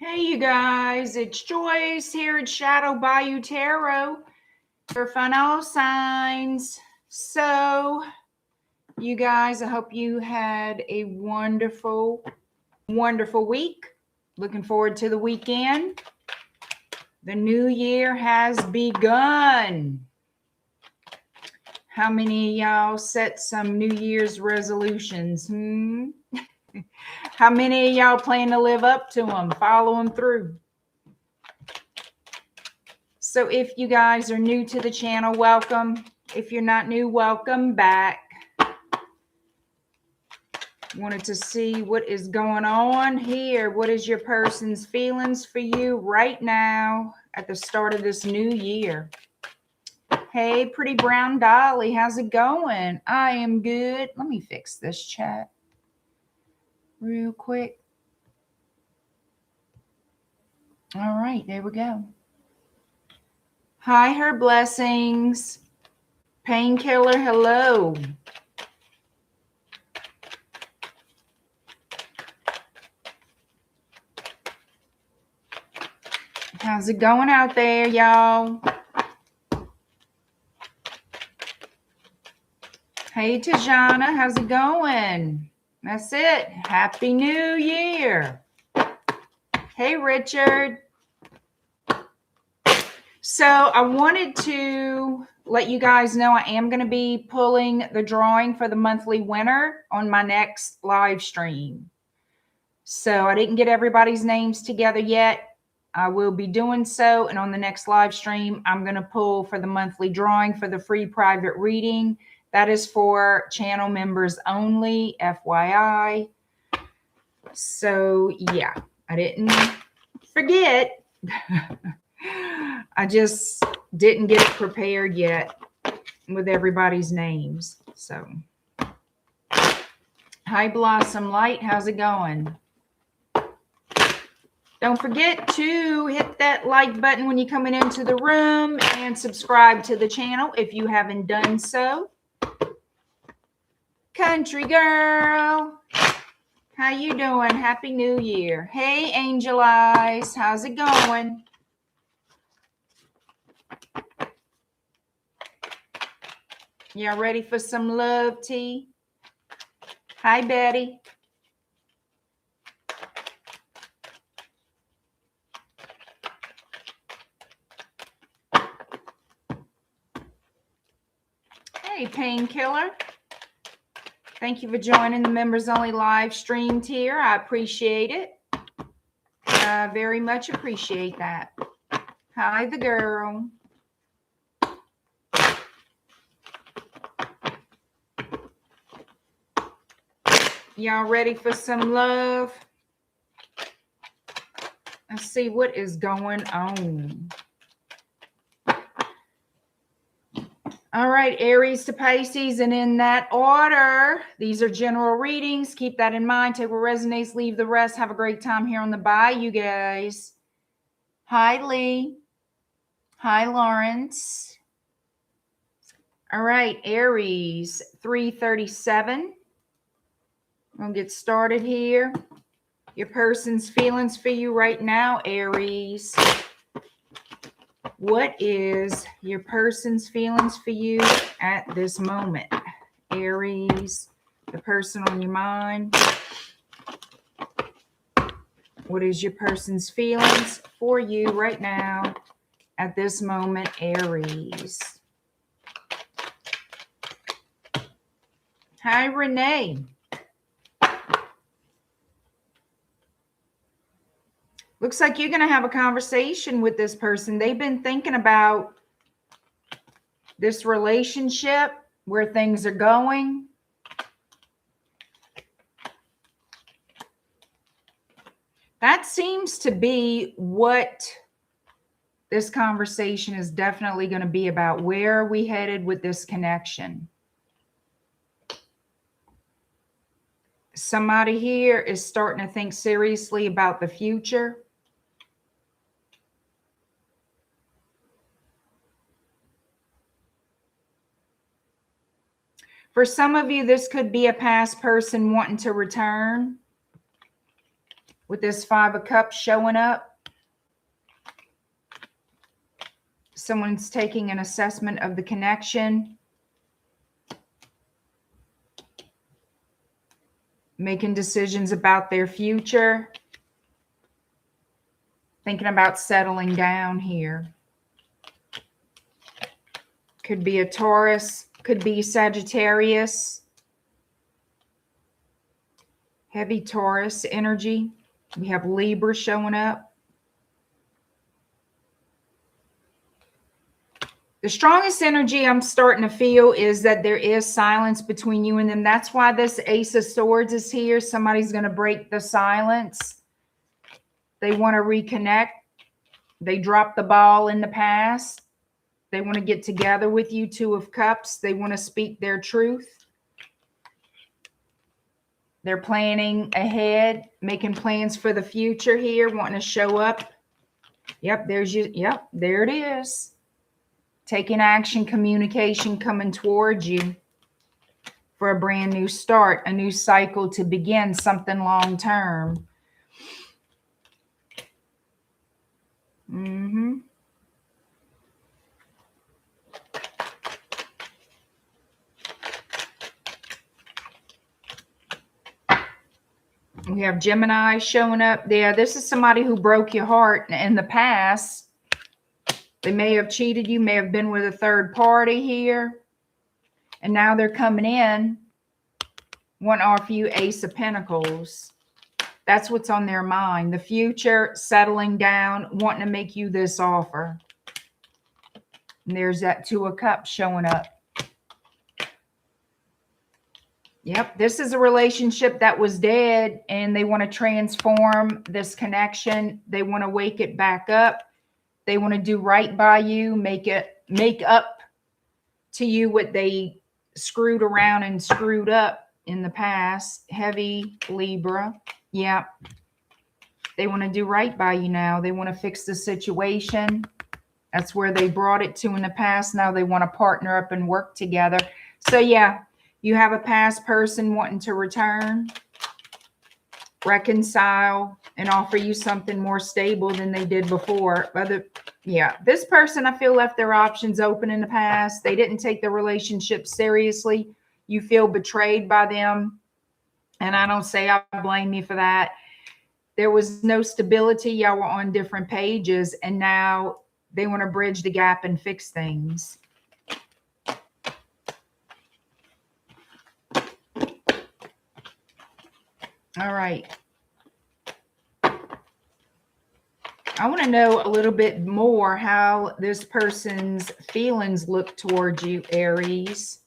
Hey, you guys, it's Joyce here at Shadow Bayou Tarot for Fun All Signs. So, you guys, I hope you had a wonderful, wonderful week. Looking forward to the weekend. The new year has begun. How many of y'all set some New Year's resolutions? How many of y'all plan to live up to them, follow them through? So if you guys are new to the channel, welcome. If you're not new, welcome back. Wanted to see what is going on here. What is your person's feelings for you right now at the start of this new year? Hey, pretty brown Dolly, how's it going? I am good. Let me fix this chat real quick. All right, there we go. Hi, her blessings. Painkiller, hello. How's it going out there, y'all? Hey, Tajana, how's it going? That's it. Happy New Year. Hey, Richard. So I wanted to let you guys know I am going to be pulling the drawing for the monthly winner on my next live stream. So I didn't get everybody's names together yet. I will be doing so. And on the next live stream, I'm going to pull for the monthly drawing for the free private reading. That is for channel members only, FYI. So yeah, I didn't forget. I just didn't get it prepared yet with everybody's names. So, hi Blossom Light, how's it going? Don't forget to hit that like button when you're coming into the room and subscribe to the channel if you haven't done so. Country girl, how you doing? Happy New Year. Hey Angel Eyes, how's it going? Y'all ready for some love tea? Hi, Betty. Hey, Painkiller. Thank you for joining the members only live stream here. I appreciate it. I very much appreciate that. Hi, the girl. Y'all ready for some love? Let's see what is going on. All right, Aries to Pisces, and in that order, these are general readings. Keep that in mind. Take what resonates, leave the rest. Have a great time here on the Bayou, you guys. Hi, Lee. Hi, Lawrence. All right, Aries, 337. We'll get started here. Your person's feelings for you right now, Aries. What is your person's feelings for you at this moment? Aries, the person on your mind. What is your person's feelings for you right now at this moment, Aries? Hi, Renee. Looks like you're going to have a conversation with this person. They've been thinking about this relationship, where things are going. That seems to be what this conversation is definitely going to be about. Where are we headed with this connection? Somebody here is starting to think seriously about the future. For some of you, this could be a past person wanting to return. with this Five of Cups showing up. Someone's taking an assessment of the connection. Making decisions about their future. Thinking about settling down here. Could be a Taurus. Could be Sagittarius. Heavy Taurus energy. We have Libra showing up. The strongest energy I'm starting to feel is that there is silence between you and them. That's why this Ace of Swords is here. Somebody's going to break the silence. They want to reconnect. They dropped the ball in the past. They want to get together with you. Two of Cups. They want to speak their truth. They're planning ahead, making plans for the future here, wanting to show up. Yep, there's you. Yep, there it is. Taking action, communication coming towards you for a brand new start, a new cycle to begin, something long term. We have Gemini showing up there. This is somebody who broke your heart in the past. They may have cheated you, may have been with a third party here. And now they're coming in, want to offer you Ace of Pentacles. That's what's on their mind. The future, settling down, wanting to make you this offer. And there's that Two of Cups showing up. Yep, this is a relationship that was dead and they want to transform this connection. They want to wake it back up. They want to do right by you, make up to you what they screwed around and screwed up in the past. Heavy Libra. Yeah. They want to do right by you now. They want to fix the situation. That's where they brought it to in the past. Now they want to partner up and work together. So yeah. You have a past person wanting to return, reconcile, and offer you something more stable than they did before. This person, I feel, left their options open in the past. They didn't take the relationship seriously. You feel betrayed by them. And I don't say I blame you for that. There was no stability. Y'all were on different pages. And now they want to bridge the gap and fix things. All right. I want to know a little bit more how this person's feelings look towards you, Aries.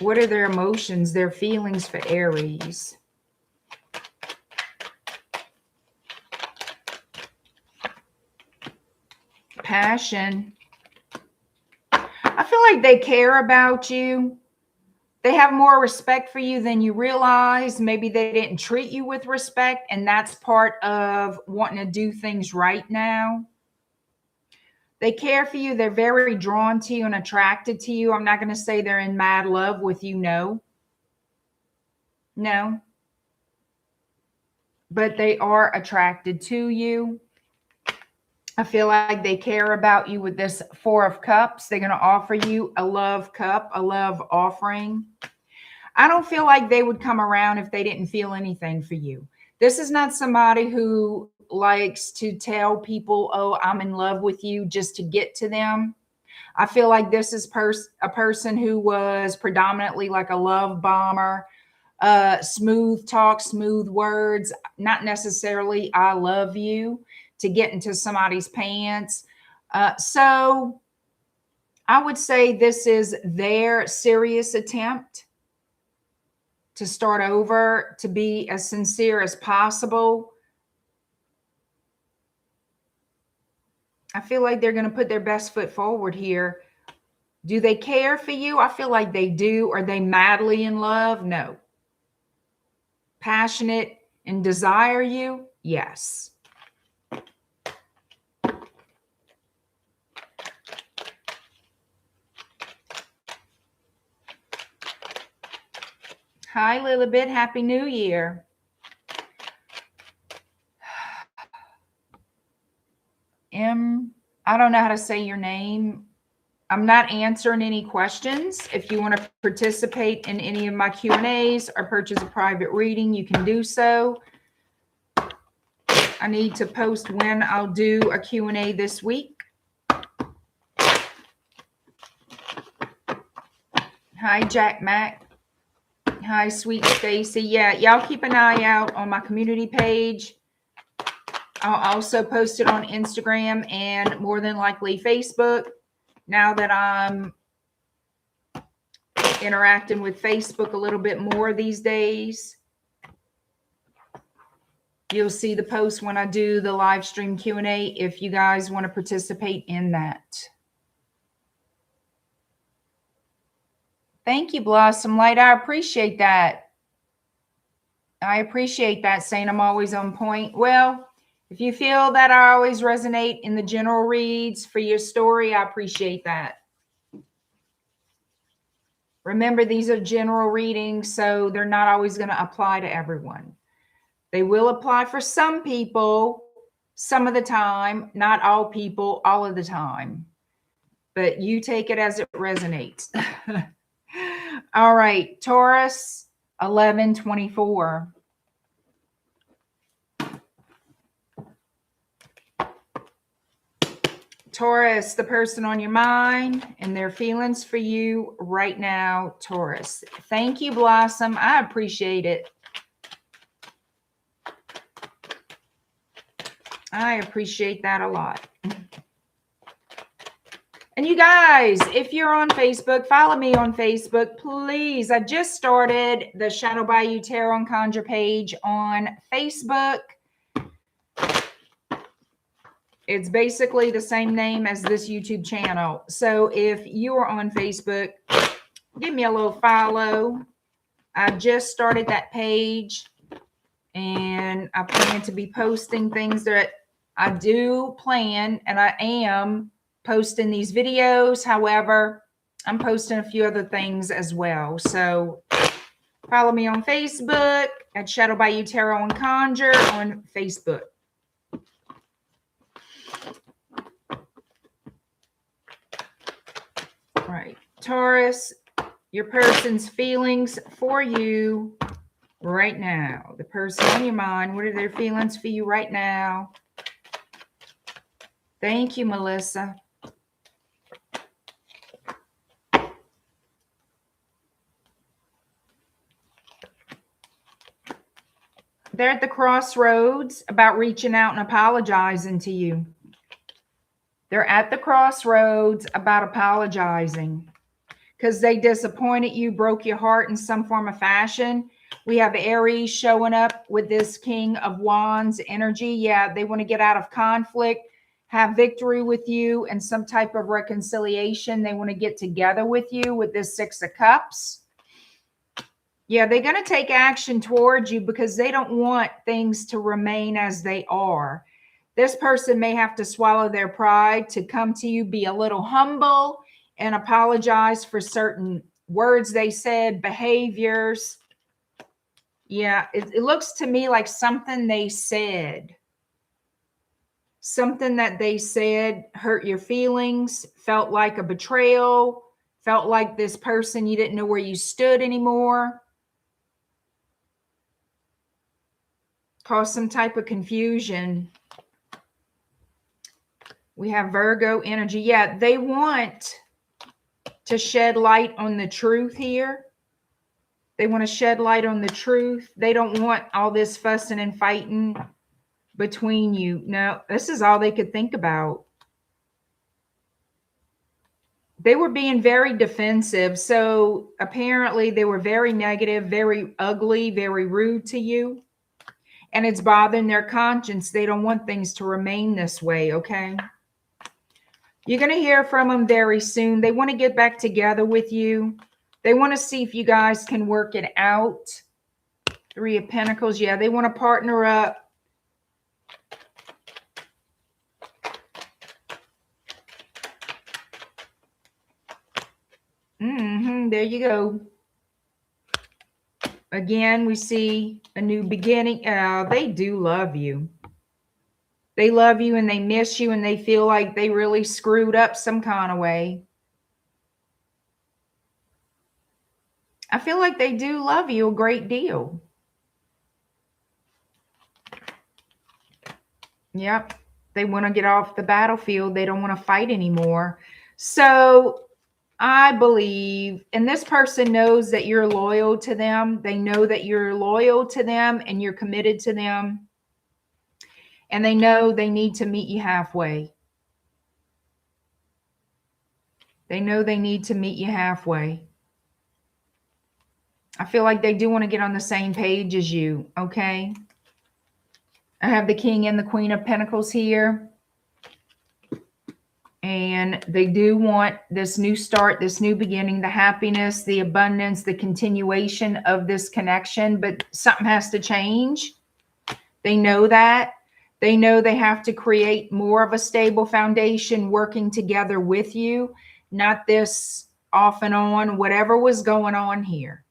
What are their emotions, their feelings for Aries? Passion. I feel like they care about you. They have more respect for you than you realize. Maybe they didn't treat you with respect, and that's part of wanting to do things right now. They care for you. They're very drawn to you and attracted to you. I'm not going to say they're in mad love with you. No. No. But they are attracted to you. I feel like they care about you with this Four of Cups. They're going to offer you a love cup, a love offering. I don't feel like they would come around if they didn't feel anything for you. This is not somebody who likes to tell people, oh, I'm in love with you, just to get to them. I feel like this is a person who was predominantly like a love bomber, smooth talk, smooth words, not necessarily I love you, to get into somebody's pants. So I would say this is their serious attempt to start over, to be as sincere as possible. I feel like they're going to put their best foot forward here. Do they care for you? I feel like they do. Are they madly in love? No. Passionate and desire you? Yes. Hi, Lilibet. Happy New Year. I don't know how to say your name. I'm not answering any questions. If you want to participate in any of my Q&As or purchase a private reading, you can do so. I need to post when I'll do a Q&A this week. Hi, Jack Mac. Hi, Sweet Stacy. Yeah, y'all keep an eye out on my community page. I'll also post it on Instagram and more than likely Facebook. Now that I'm interacting with Facebook a little bit more these days, you'll see the post when I do the live stream Q&A if you guys want to participate in that. Thank you, Blossom Light. I appreciate that. I appreciate that, saying I'm always on point. Well, if you feel that I always resonate in the general reads for your story, I appreciate that. Remember, these are general readings, so they're not always going to apply to everyone. They will apply for some people some of the time, not all people all of the time. But you take it as it resonates. All right, Taurus 1124. Taurus, the person on your mind and their feelings for you right now, Taurus. Thank you, Blossom. I appreciate it. I appreciate that a lot. And you guys, if you're on Facebook, follow me on Facebook, please. I just started the Shadow Bayou Tarot and Conjure page on Facebook. It's basically the same name as this YouTube channel. So if you are on Facebook, give me a little follow. I just started that page, and I plan to be posting things that I do plan, and I am posting these videos. However, I'm posting a few other things as well. So follow me on Facebook at Shadow Bayou Tarot and Conjure on Facebook. All right, Taurus, your person's feelings for you right now. The person on your mind, what are their feelings for you right now? Thank you, Melissa. They're at the crossroads about reaching out and apologizing to you. They're at the crossroads about apologizing because they disappointed you, broke your heart in some form of fashion. We have Aries showing up with this King of Wands energy. Yeah, they want to get out of conflict, have victory with you, and some type of reconciliation. They want to get together with you with this Six of Cups. Yeah, they're going to take action towards you because they don't want things to remain as they are. This person may have to swallow their pride to come to you, be a little humble, and apologize for certain words they said, behaviors. Yeah, it looks to me like something they said. Something that they said hurt your feelings, felt like a betrayal, felt like this person, you didn't know where you stood anymore. Caused some type of confusion. We have Virgo energy. Yeah, they want to shed light on the truth here. They want to shed light on the truth. They don't want all this fussing and fighting between you. No, this is all they could think about. They were being very defensive. So apparently they were very negative, very ugly, very rude to you. And it's bothering their conscience. They don't want things to remain this way, okay? You're going to hear from them very soon. They want to get back together with you. They want to see if you guys can work it out. Three of Pentacles. Yeah, they want to partner up. There you go. Again, we see a new beginning. They do love you. They love you and they miss you and they feel like they really screwed up some kind of way. I feel like they do love you a great deal. Yep. They want to get off the battlefield. They don't want to fight anymore. So I believe, and this person knows that you're loyal to them. They know that you're loyal to them and you're committed to them. And they know they need to meet you halfway. They know they need to meet you halfway. I feel like they do want to get on the same page as you, okay? I have the King and the Queen of Pentacles here. And they do want this new start, this new beginning, the happiness, the abundance, the continuation of this connection. But something has to change. They know that. They know they have to create more of a stable foundation working together with you, not this off and on, whatever was going on here.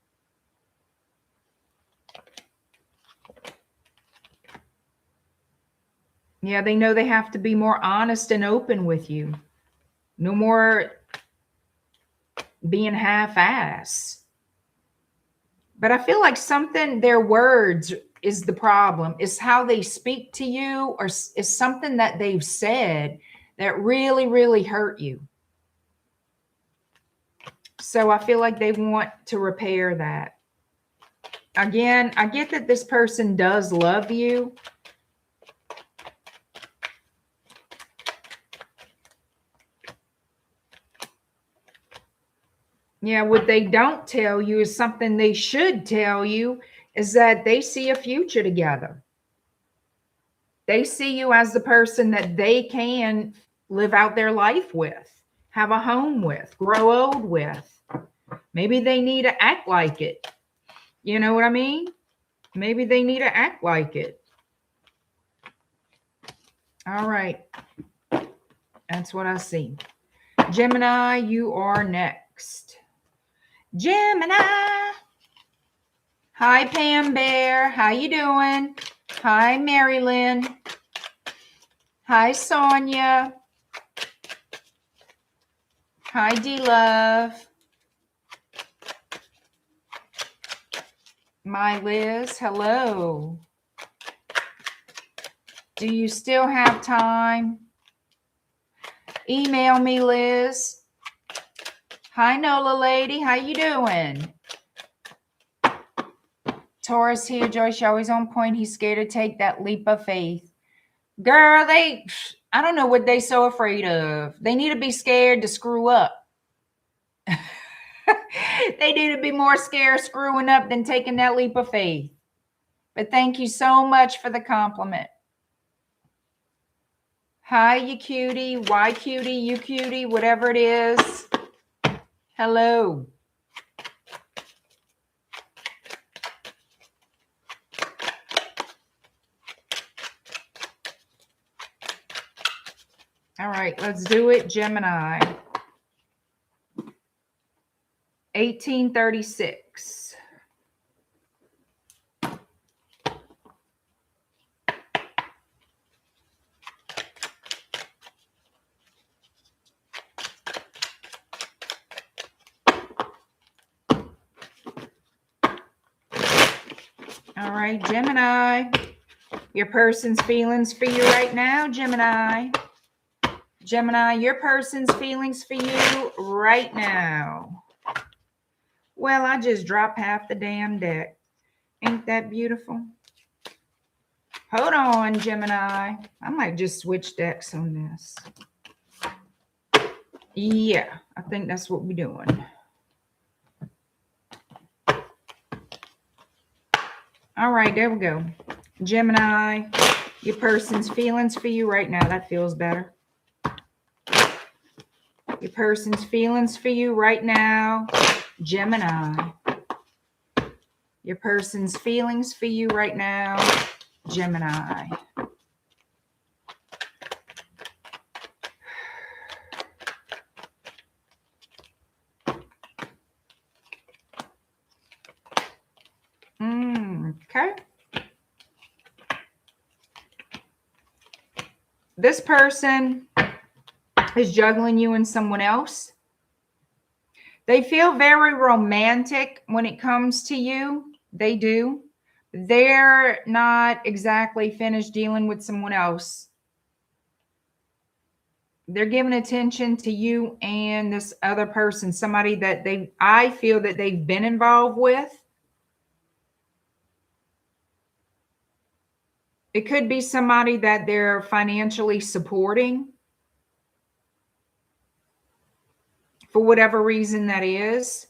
Yeah, they know they have to be more honest and open with you. No more being half-ass. But I feel like something, their words is the problem. Is how they speak to you, or is something that they've said that really, really hurt you. So I feel like they want to repair that. Again, I get that this person does love you. Yeah, what they don't tell you is something they should tell you, is that they see a future together. They see you as the person that they can live out their life with, have a home with, grow old with. Maybe they need to act like it. You know what I mean? Maybe they need to act like it. All right. That's what I see. Gemini, you are next. Gemini. Hi, Pam Bear. How you doing? Hi, Mary Lynn. Hi, Sonia. Hi, D-Love. My Liz, hello. Do you still have time? Email me, Liz. Hi, Nola lady. How you doing? Taurus here, Joyce. You're always on point. He's scared to take that leap of faith. Girl, I don't know what they so afraid of. They need to be scared to screw up. They need to be more scared screwing up than taking that leap of faith. But thank you so much for the compliment. Hi, you cutie. Why cutie? You cutie. Whatever it is. Hello. All right, let's do it. Gemini. 1836. All right, Gemini. Your person's feelings for you right now, Gemini. Gemini, your person's feelings for you right now. Well, I just dropped half the damn deck. Ain't that beautiful? Hold on, Gemini. I might just switch decks on this. Yeah, I think that's what we're doing. All right, there we go. Gemini, your person's feelings for you right now. That feels better. Your person's feelings for you right now, Gemini. Your person's feelings for you right now, Gemini. Okay. This person is juggling you and someone else. They feel very romantic when it comes to you. They do. They're not exactly finished dealing with someone else. They're giving attention to you and this other person, somebody that I feel that they've been involved with. It could be somebody that they're financially supporting for whatever reason that is.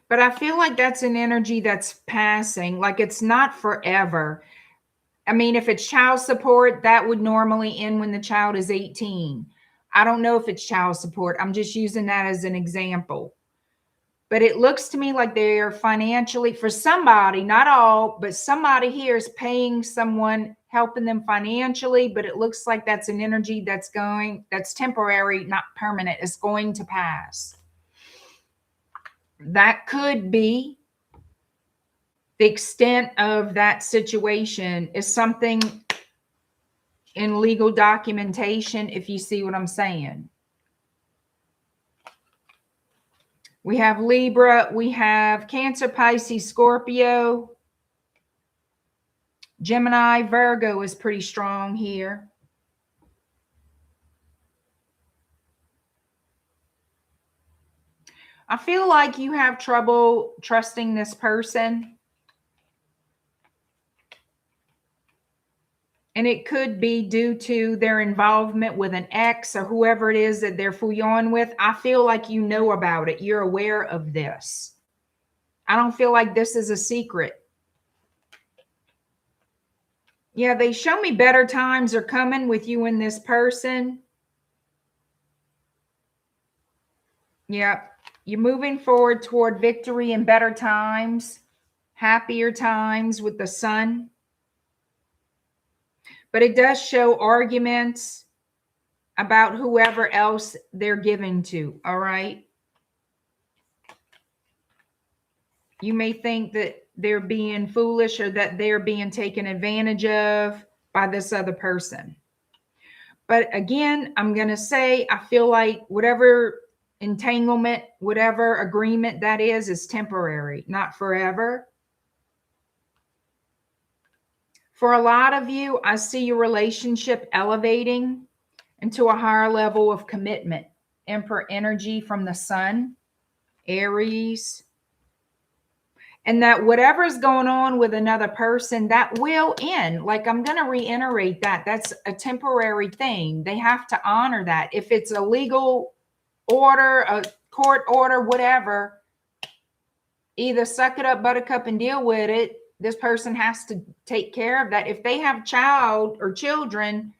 But I feel like that's an energy that's passing, like it's not forever. I mean, if it's child support, that would normally end when the child is 18. I don't know if it's child support. I'm just using that as an example. But it looks to me like they are financially, for somebody, not all, but somebody here is paying someone, helping them financially. But it looks like that's an energy that's temporary, not permanent. It's going to pass. That could be the extent of that situation, is something in legal documentation, if you see what I'm saying. We have Libra, we have Cancer, Pisces, Scorpio, Gemini, Virgo is pretty strong here. I feel like you have trouble trusting this person. And it could be due to their involvement with an ex or whoever it is that they're fooling with. I feel like you know about it. You're aware of this. I don't feel like this is a secret. Yeah, they show me better times are coming with you and this person. Yeah, you're moving forward toward victory and better times, happier times with the sun. But it does show arguments about whoever else they're giving to, all right? You may think that they're being foolish or that they're being taken advantage of by this other person. But again, I'm going to say, I feel like whatever entanglement, whatever agreement that is temporary, not forever. For a lot of you, I see your relationship elevating into a higher level of commitment. Emperor energy from the sun, Aries. And that whatever's going on with another person, that will end. Like, I'm going to reiterate that. That's a temporary thing. They have to honor that. If it's a legal order, a court order, whatever, either suck it up, buttercup, and deal with it. This person has to take care of that. If they have child or children,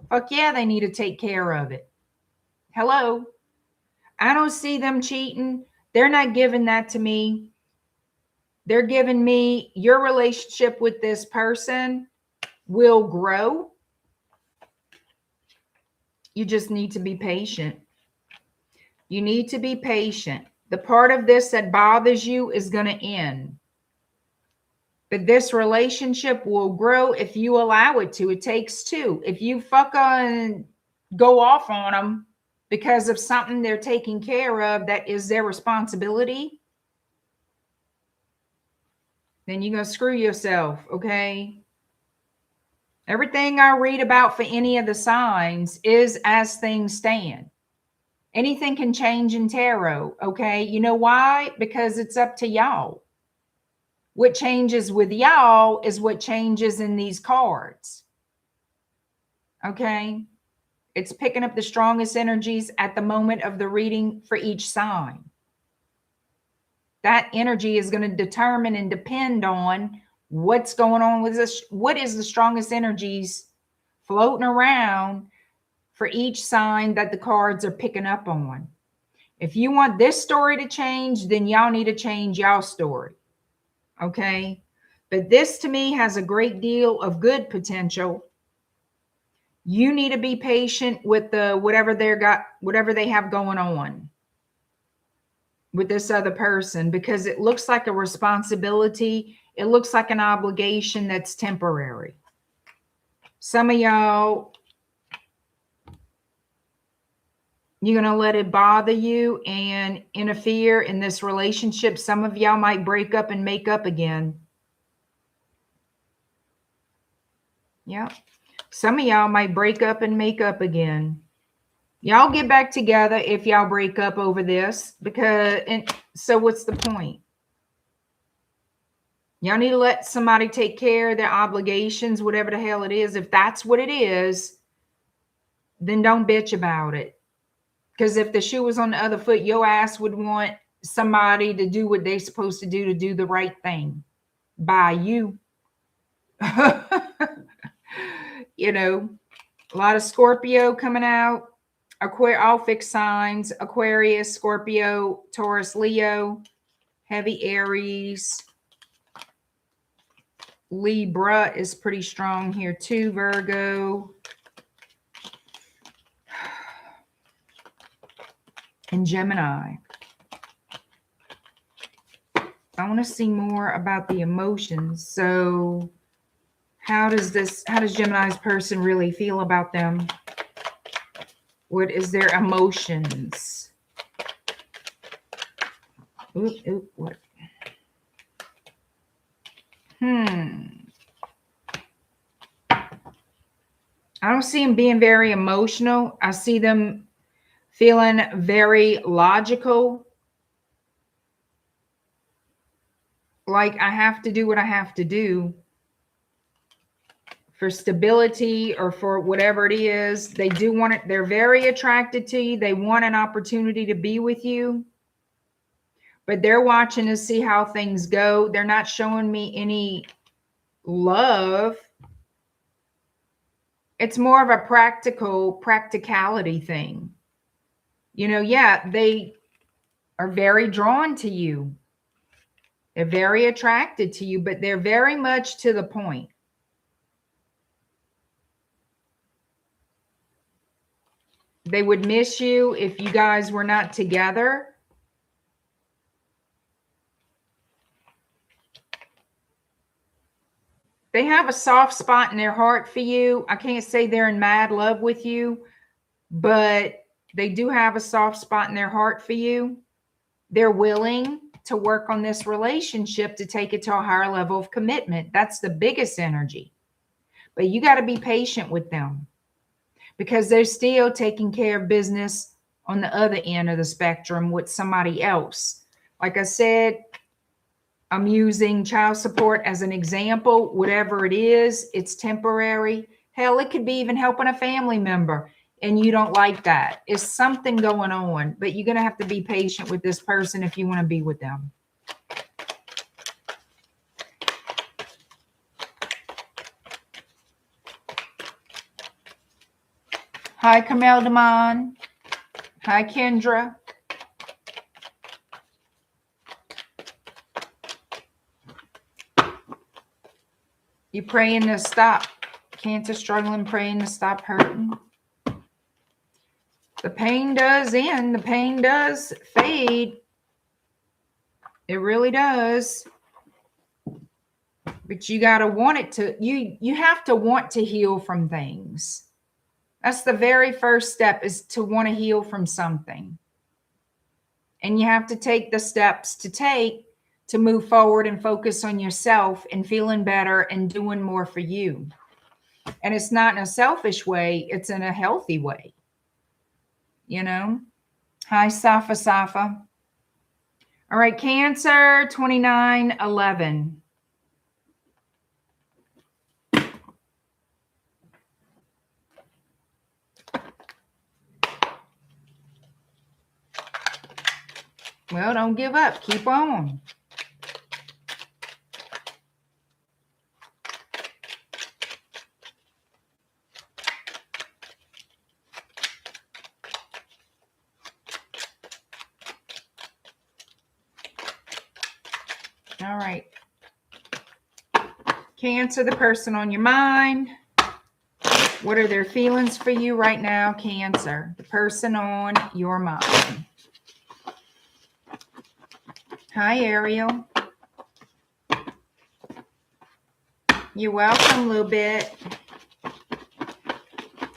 fuck yeah, they need to take care of it. Hello. I don't see them cheating. They're not giving that to me. They're giving me your relationship with this person will grow. You just need to be patient. You need to be patient. The part of this that bothers you is going to end. But this relationship will grow if you allow it to. It takes two. If you fuck on, go off on them because of something they're taking care of that is their responsibility, then you're going to screw yourself, okay? Everything I read about for any of the signs is as things stand. Anything can change in tarot, okay? You know why? Because it's up to y'all. What changes with y'all is what changes in these cards. Okay? It's picking up the strongest energies at the moment of the reading for each sign. That energy is going to determine and depend on what's going on with this. What is the strongest energies floating around for each sign that the cards are picking up on? If you want this story to change, then y'all need to change y'all's story. Okay, but this to me has a great deal of good potential. You need to be patient with the whatever they have going on. with this other person, because it looks like a responsibility. It looks like an obligation that's temporary. Some of y'all, you're going to let it bother you and interfere in this relationship. Some of y'all might break up and make up again. Yeah. Some of y'all might break up and make up again. Y'all get back together if y'all break up over this, because, and so what's the point? Y'all need to let somebody take care of their obligations, whatever the hell it is. If that's what it is, then don't bitch about it. Because if the shoe was on the other foot, your ass would want somebody to do what they're supposed to do the right thing by you. You know, a lot of Scorpio coming out. All fixed signs: Aquarius, Scorpio, Taurus, Leo, heavy Aries. Libra is pretty strong here too, Virgo. And Gemini. I want to see more about the emotions. So how does Gemini's person really feel about them? What is their emotions? What? I don't see them being very emotional. I see them feeling very logical. Like, I have to do what I have to do for stability or for whatever it is. They do want it. They're very attracted to you. They want an opportunity to be with you. But they're watching to see how things go. They're not showing me any love. It's more of a practicality thing. You know, yeah, they are very drawn to you. They're very attracted to you, but they're very much to the point. They would miss you if you guys were not together. They have a soft spot in their heart for you. I can't say they're in mad love with you, but they do have a soft spot in their heart for you. They're willing to work on this relationship to take it to a higher level of commitment. That's the biggest energy. But you got to be patient with them, because they're still taking care of business on the other end of the spectrum with somebody else. Like I said, I'm using child support as an example. Whatever it is, it's temporary. Hell, it could be even helping a family member, and you don't like that. It's something going on, but you're going to have to be patient with this person if you want to be with them. Hi, Kamel Damon. Hi, Kendra. You praying to stop cancer, struggling, praying to stop hurting. The pain does end. The pain does fade. It really does. But you got to want it to, you have to want to heal from things. That's the very first step, is to want to heal from something. And you have to take the steps to move forward and focus on yourself and feeling better and doing more for you. And it's not in a selfish way. It's in a healthy way. You know? Hi, Safa. All right, Cancer, 2911. Well, don't give up. Keep on. All right. Cancer, the person on your mind. What are their feelings for you right now, Cancer? The person on your mind. Hi, Ariel. You're welcome, a little bit.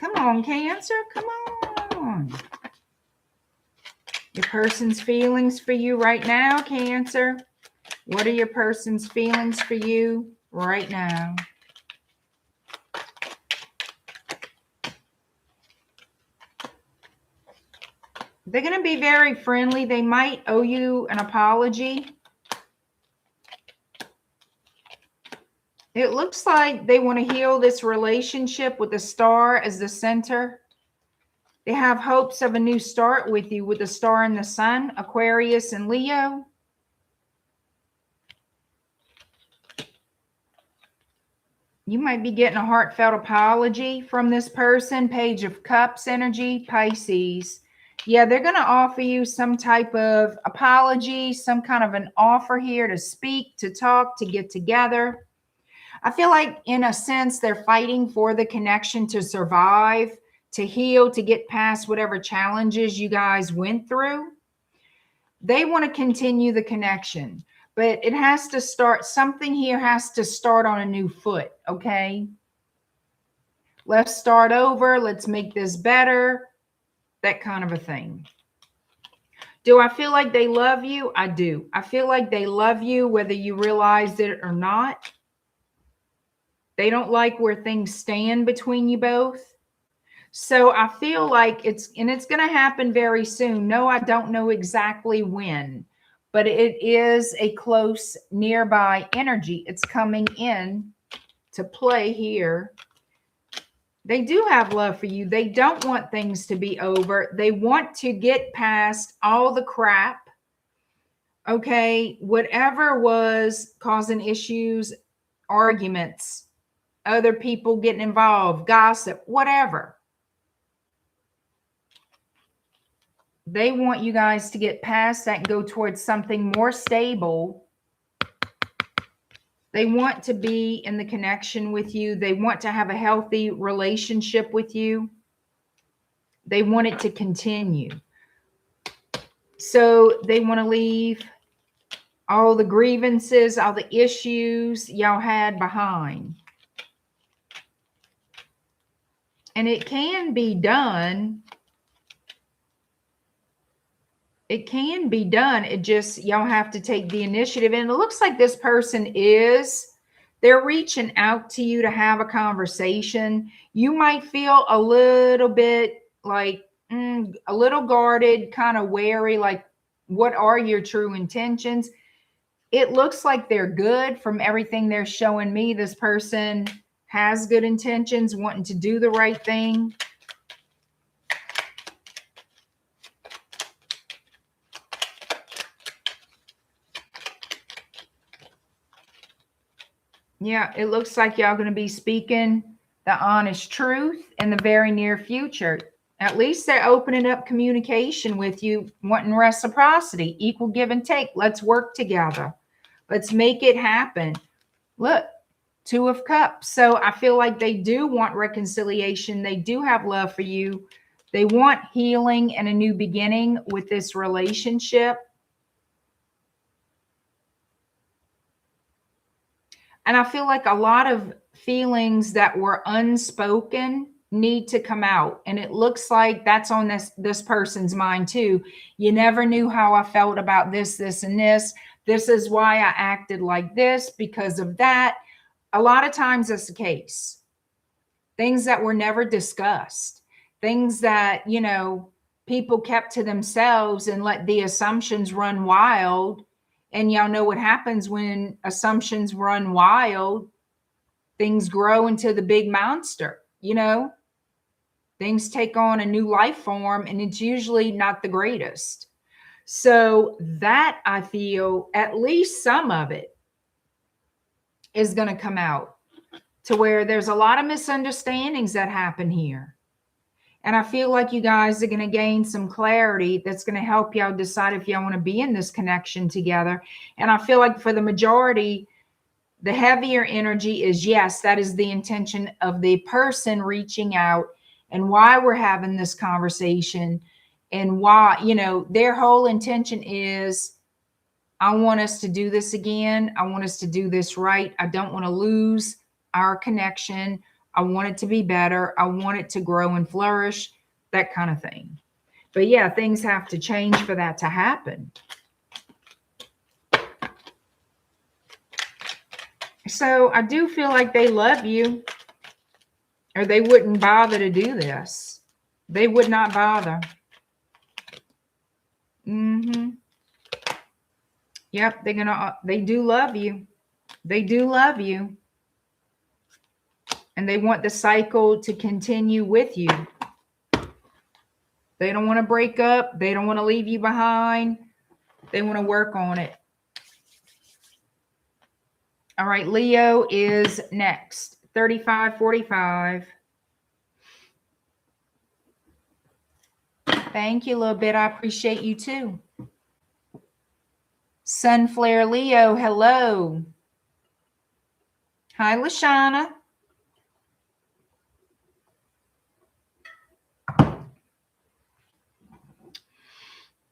Come on, Cancer. Come on. Your person's feelings for you right now, Cancer. What are your person's feelings for you right now? They're going to be very friendly. They might owe you an apology. It looks like they want to heal this relationship with the star as the center. They have hopes of a new start with you with the star and the sun, Aquarius and Leo. You might be getting a heartfelt apology from this person. Page of Cups energy, Pisces. Yeah, they're going to offer you some type of apology, some kind of an offer here to speak, to talk, to get together. I feel like in a sense, they're fighting for the connection to survive, to heal, to get past whatever challenges you guys went through. They want to continue the connection, but it has to start. Something here has to start on a new foot. Okay. Let's start over. Let's make this better. That kind of a thing. Do I feel like they love you? I do. I feel like they love you, whether you realize it or not. They don't like where things stand between you both. So I feel like it's going to happen very soon. No, I don't know exactly when, but it is a close nearby energy. It's coming in to play here. They do have love for you. They don't want things to be over. They want to get past all the crap. Okay. Whatever was causing issues, arguments, other people getting involved, gossip, whatever. They want you guys to get past that and go towards something more stable. They want to be in the connection with you. They want to have a healthy relationship with you. They want it to continue. So they want to leave all the grievances, all the issues y'all had behind. And it can be done. It can be done. It just, y'all have to take the initiative. And it looks like this person they're reaching out to you to have a conversation. You might feel a little bit like a little guarded, kind of wary, like, what are your true intentions? It looks like they're good from everything they're showing me. This person has good intentions, wanting to do the right thing. Yeah, it looks like y'all going to be speaking the honest truth in the very near future. At least they're opening up communication with you, wanting reciprocity, equal give and take. Let's work together. Let's make it happen. Look, Two of Cups. So I feel like they do want reconciliation. They do have love for you. They want healing and a new beginning with this relationship. And I feel like a lot of feelings that were unspoken need to come out. And it looks like that's on this person's mind too. You never knew how I felt about this, and this. This is why I acted like this because of that. A lot of times that's the case. Things that were never discussed. Things that, people kept to themselves and let the assumptions run wild. And y'all know what happens when assumptions run wild. Things grow into the big monster, Things take on a new life form, and it's usually not the greatest. So that, I feel, at least some of it is going to come out to where there's a lot of misunderstandings that happen here. And I feel like you guys are going to gain some clarity that's going to help y'all decide if y'all want to be in this connection together. And I feel like for the majority, the heavier energy is, yes, that is the intention of the person reaching out and why we're having this conversation and why, their whole intention is, I want us to do this again. I want us to do this right. I don't want to lose our connection. I want it to be better. I want it to grow and flourish, that kind of thing. But yeah, things have to change for that to happen. So I do feel like they love you, or they wouldn't bother to do this. They would not bother. Yep, they do love you. They do love you. And they want the cycle to continue with you. They don't want to break up. They don't want to leave you behind. They want to work on it. All right, Leo is next. 3545. Thank you a little bit. I appreciate you too. Sunflare Leo, hello. Hi, Lashana.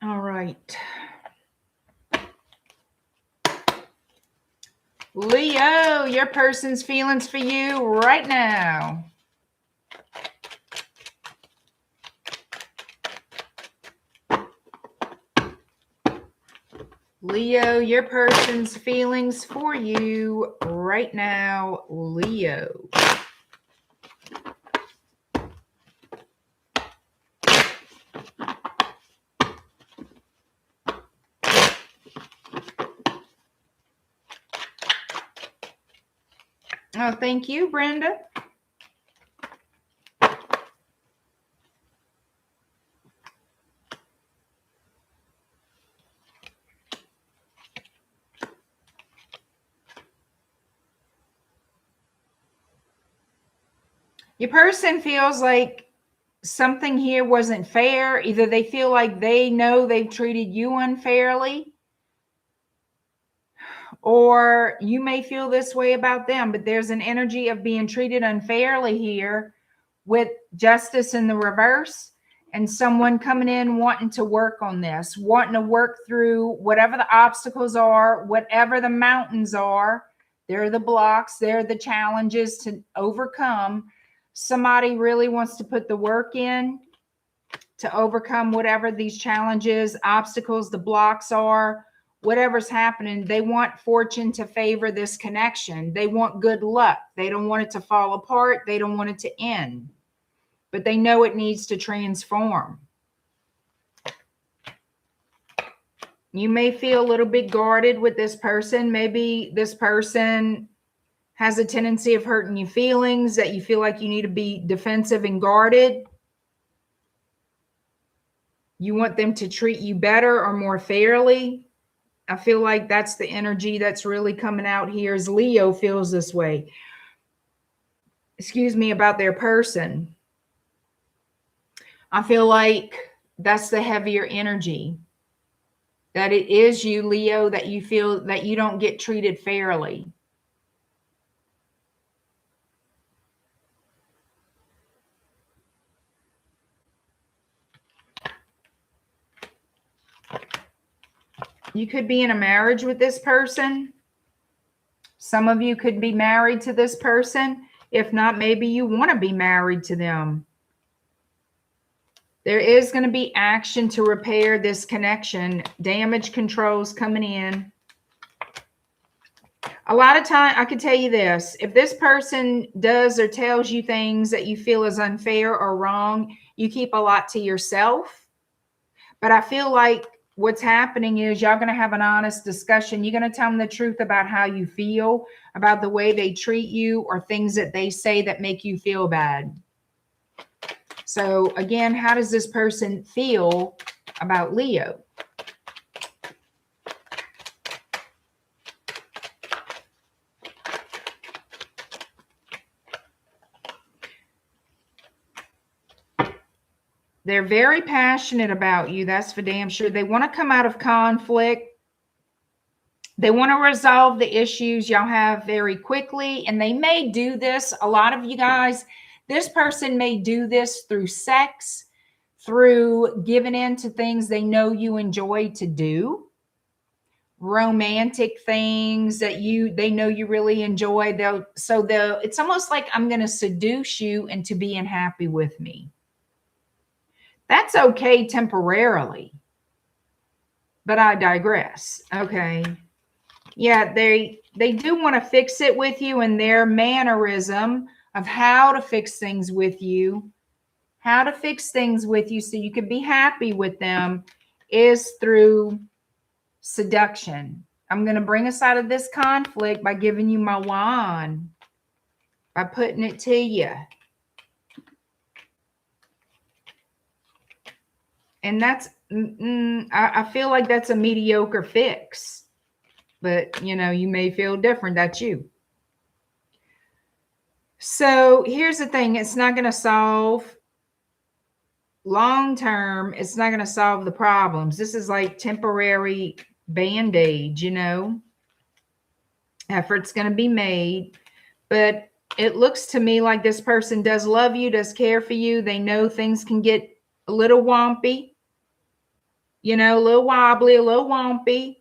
All right. Leo, your person's feelings for you right now. Leo, your person's feelings for you right now, Leo. Oh, thank you, Brenda. Your person feels like something here wasn't fair. Either they feel like they know they've treated you unfairly, or you may feel this way about them, but there's an energy of being treated unfairly here with justice in the reverse, and someone coming in wanting to work on this, wanting to work through whatever the obstacles are, whatever the mountains are. They're the blocks, they're the challenges to overcome. Somebody really wants to put the work in to overcome whatever these challenges, obstacles, the blocks are. Whatever's happening, they want fortune to favor this connection. They want good luck. They don't want it to fall apart. They don't want it to end. But they know it needs to transform. You may feel a little bit guarded with this person. Maybe this person has a tendency of hurting your feelings, that you feel like you need to be defensive and guarded. You want them to treat you better or more fairly. I feel like that's the energy that's really coming out here, as Leo feels this way. Excuse me, about their person. I feel like that's the heavier energy. That it is you, Leo, that you feel that you don't get treated fairly. You could be in a marriage with this person. Some of you could be married to this person. If not, maybe you want to be married to them. There is going to be action to repair this connection. Damage controls coming in. A lot of time, I could tell you this. If this person does or tells you things that you feel is unfair or wrong, you keep a lot to yourself. But I feel like what's happening is y'all going to have an honest discussion. You're going to tell them the truth about how you feel, about the way they treat you, or things that they say that make you feel bad. So again, how does this person feel about Leo? They're very passionate about you. That's for damn sure. They want to come out of conflict. They want to resolve the issues y'all have very quickly. And they may do this. A lot of you guys, this person may do this through sex, through giving in to things they know you enjoy to do. romantic things that they know you really enjoy. It's almost like I'm going to seduce you into being happy with me. That's okay temporarily, but I digress. Okay. Yeah, they do want to fix it with you, and their mannerism of how to fix things with you, so you can be happy with them, is through seduction. I'm going to bring us out of this conflict by giving you my wand, by putting it to you. And that's, I feel like that's a mediocre fix. But, you know, you may feel different. That's you. So here's the thing. It's not going to solve long term. It's not going to solve the problems. This is like temporary band-aid, you know. Effort's going to be made. But it looks to me like this person does love you, does care for you. They know things can get a little wompy. You know, a little wobbly, a little wompy.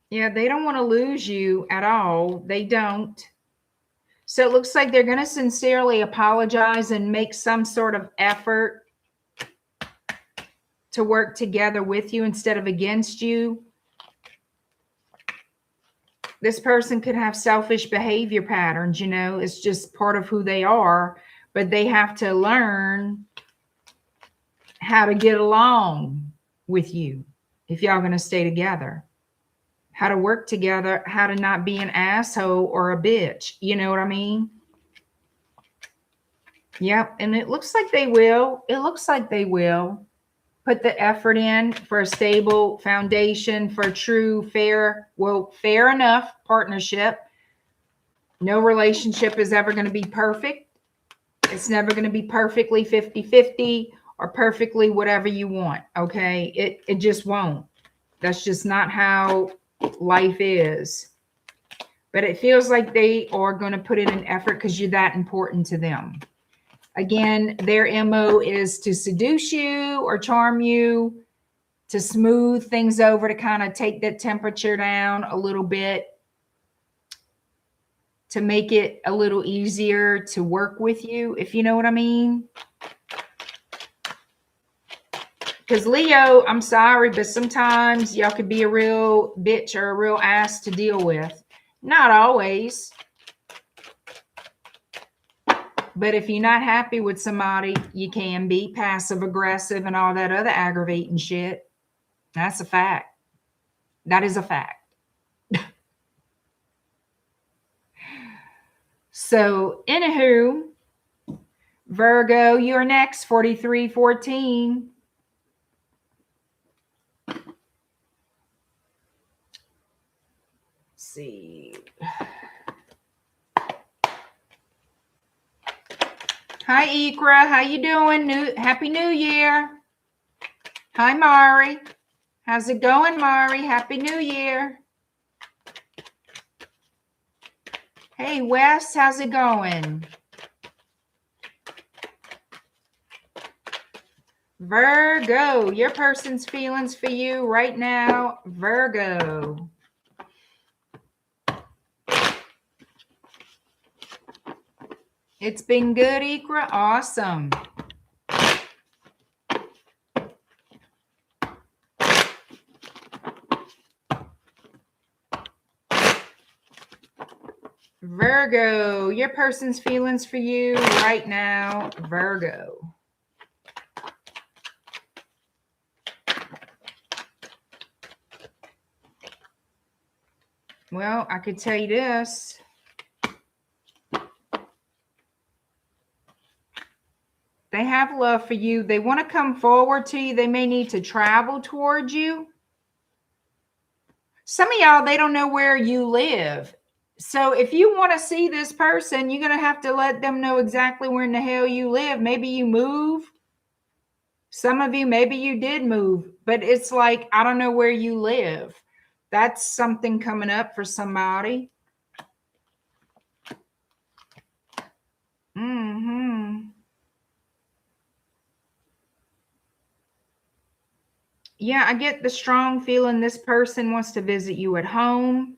Yeah, they don't want to lose you at all. They don't. So it looks like they're going to sincerely apologize and make some sort of effort to work together with you instead of against you. This person could have selfish behavior patterns, you know, it's just part of who they are, but they have to learn how to get along with you if y'all going to stay together, how to work together, how to not be an asshole or a bitch. You know what I mean? Yep. And it looks like they will. It looks like they will put the effort in for a stable foundation, for a true, fair enough partnership. No relationship is ever going to be perfect. It's never going to be perfectly 50-50 or perfectly whatever you want. Okay. It just won't. That's just not how life is. But it feels like they are going to put in an effort because you're that important to them. Again, their MO is to seduce you or charm you, to smooth things over, to kind of take that temperature down a little bit, to make it a little easier to work with you, if you know what I mean. Because Leo, I'm sorry, but sometimes y'all could be a real bitch or a real ass to deal with. Not always. But if you're not happy with somebody, you can be passive aggressive and all that other aggravating shit. That's a fact. That is a fact. So, anywho, Virgo, you're next, 4314. Let's see. Hi, Ikra. How you doing? Happy New Year. Hi, Mari. How's it going, Mari? Happy New Year. Hey, Wes. How's it going? Virgo, your person's feelings for you right now, Virgo. It's been good, Ikra. Awesome. Virgo, your person's feelings for you right now, Virgo. Well, I could tell you this. They have love for you. They want to come forward to you. They may need to travel towards you. Some of y'all, they don't know where you live. So if you want to see this person, you're going to have to let them know exactly where in the hell you live. Maybe you move. Some of you, maybe you did move. But it's like, I don't know where you live. That's something coming up for somebody. Yeah, I get the strong feeling this person wants to visit you at home.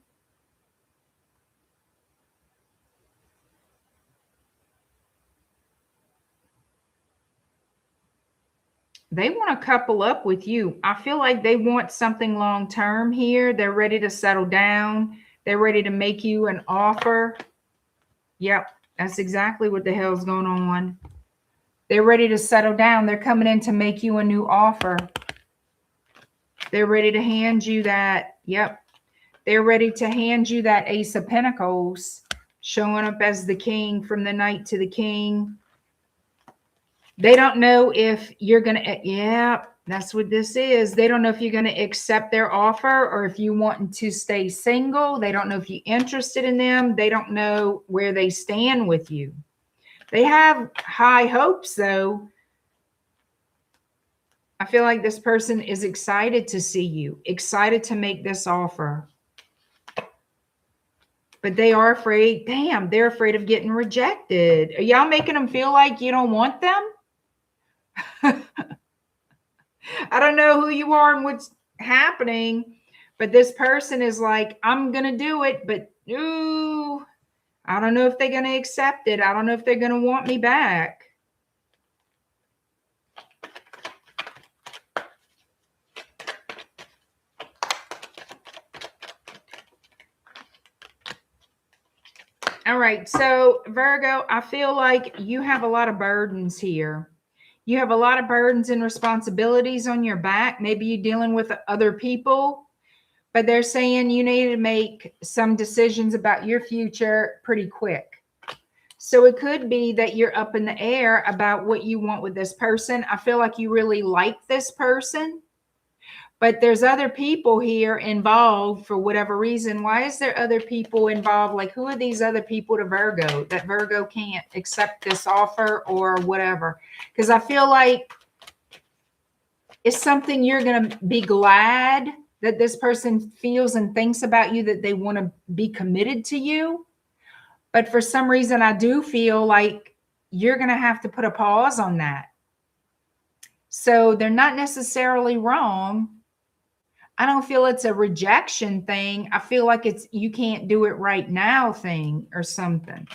They want to couple up with you. I feel like they want something long term here. They're ready to settle down. They're ready to make you an offer. Yep, that's exactly what the hell's going on. They're ready to settle down. They're coming in to make you a new offer. They're ready to hand you that. Yep. They're ready to hand you that Ace of Pentacles, showing up as the king, from the knight to the king. They don't know if you're going to, yeah, that's what this is. They don't know if you're going to accept their offer or if you want to stay single. They don't know if you're interested in them. They don't know where they stand with you. They have high hopes, though. I feel like this person is excited to see you, excited to make this offer. But they are afraid. Damn, they're afraid of getting rejected. Are y'all making them feel like you don't want them? I don't know who you are and what's happening, but this person is like, I'm going to do it, but ooh, I don't know if they're going to accept it. I don't know if they're going to want me back. All right, so Virgo, I feel like you have a lot of burdens here. You have a lot of burdens and responsibilities on your back. Maybe you're dealing with other people, but they're saying you need to make some decisions about your future pretty quick. So it could be that you're up in the air about what you want with this person. I feel like you really like this person, but there's other people here involved for whatever reason. Why is there other people involved? Like, who are these other people to Virgo that Virgo can't accept this offer or whatever? Because I feel like it's something you're going to be glad that this person feels and thinks about you, that they want to be committed to you. But for some reason, I do feel like you're going to have to put a pause on that. So they're not necessarily wrong. I don't feel it's a rejection thing. I feel like it's you can't do it right now thing or something.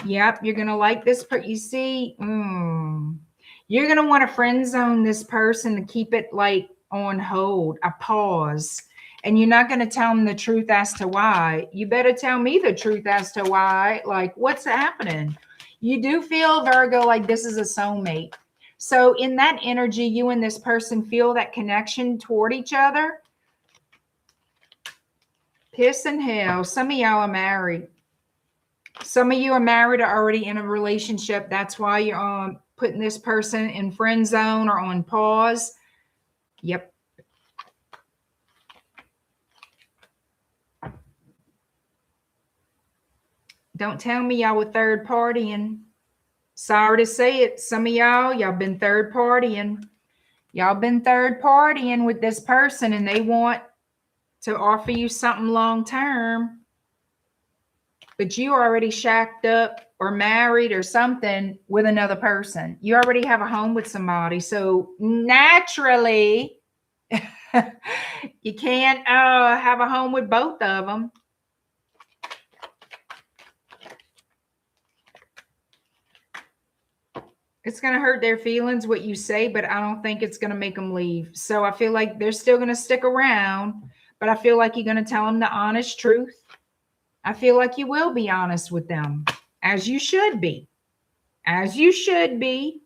Yep, you're going to like this. You see, you're going to want to friend zone this person to keep it like on hold, a pause. And you're not going to tell them the truth as to why. You better tell me the truth as to why. Like, what's happening? You do feel, Virgo, like this is a soulmate. So in that energy, you and this person feel that connection toward each other. Piss and hell. Some of y'all are married. Some of you are married or already in a relationship. That's why you're putting this person in friend zone or on pause. Yep. Don't tell me y'all were third partying. Sorry to say it. Some of y'all been third partying. Y'all been third partying with this person and they want to offer you something long term. But you already shacked up or married or something with another person. You already have a home with somebody. So naturally, you can't have a home with both of them. It's going to hurt their feelings, what you say, but I don't think it's going to make them leave. So I feel like they're still going to stick around, but I feel like you're going to tell them the honest truth. I feel like you will be honest with them, as you should be. As you should be.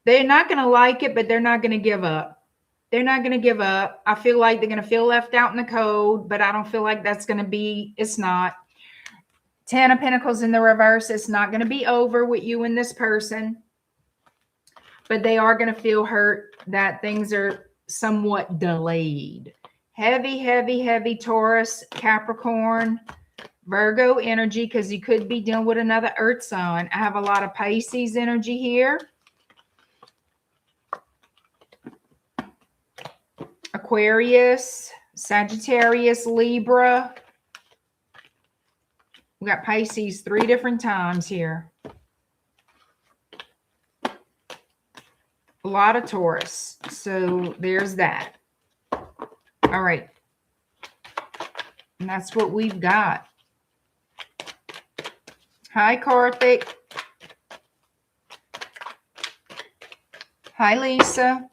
They're not going to like it, but they're not going to give up. They're not going to give up. I feel like they're going to feel left out in the cold, but I don't feel like that's going to be, it's not. 10 of Pentacles in the reverse. It's not going to be over with you and this person, but they are going to feel hurt that things are somewhat delayed. Heavy, heavy, heavy Taurus, Capricorn, Virgo energy, because you could be dealing with another earth sign. I have a lot of Pisces energy here. Aquarius, Sagittarius, Libra. We got Pisces 3 different times here. A lot of Taurus. So there's that. All right. And that's what we've got. Hi, Karthik. Hi, Lisa.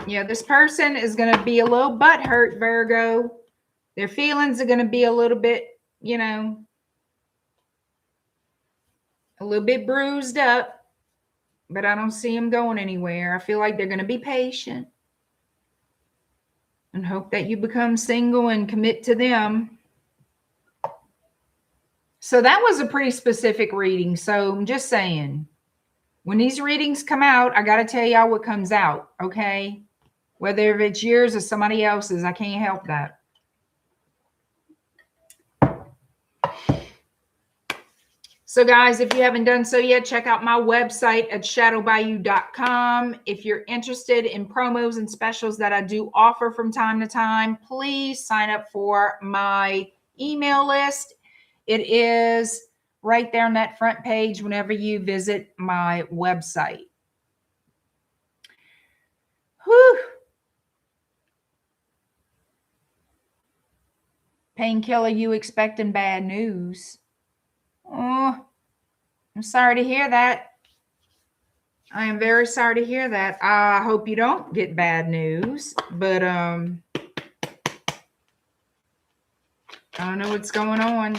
Yeah, this person is going to be a little butthurt, Virgo. Their feelings are going to be a little bit, you know, a little bit bruised up, but I don't see them going anywhere. I feel like they're going to be patient and hope that you become single and commit to them. So that was a pretty specific reading. So I'm just saying, when these readings come out, I got to tell y'all what comes out, okay? Whether it's yours or somebody else's, I can't help that. So guys, if you haven't done so yet, check out my website at shadowbayou.com. If you're interested in promos and specials that I do offer from time to time, please sign up for my email list. It is right there on that front page whenever you visit my website. Whew. Painkiller, you expecting bad news? Oh, I'm sorry to hear that. I am very sorry to hear that. I hope you don't get bad news, but I don't know what's going on,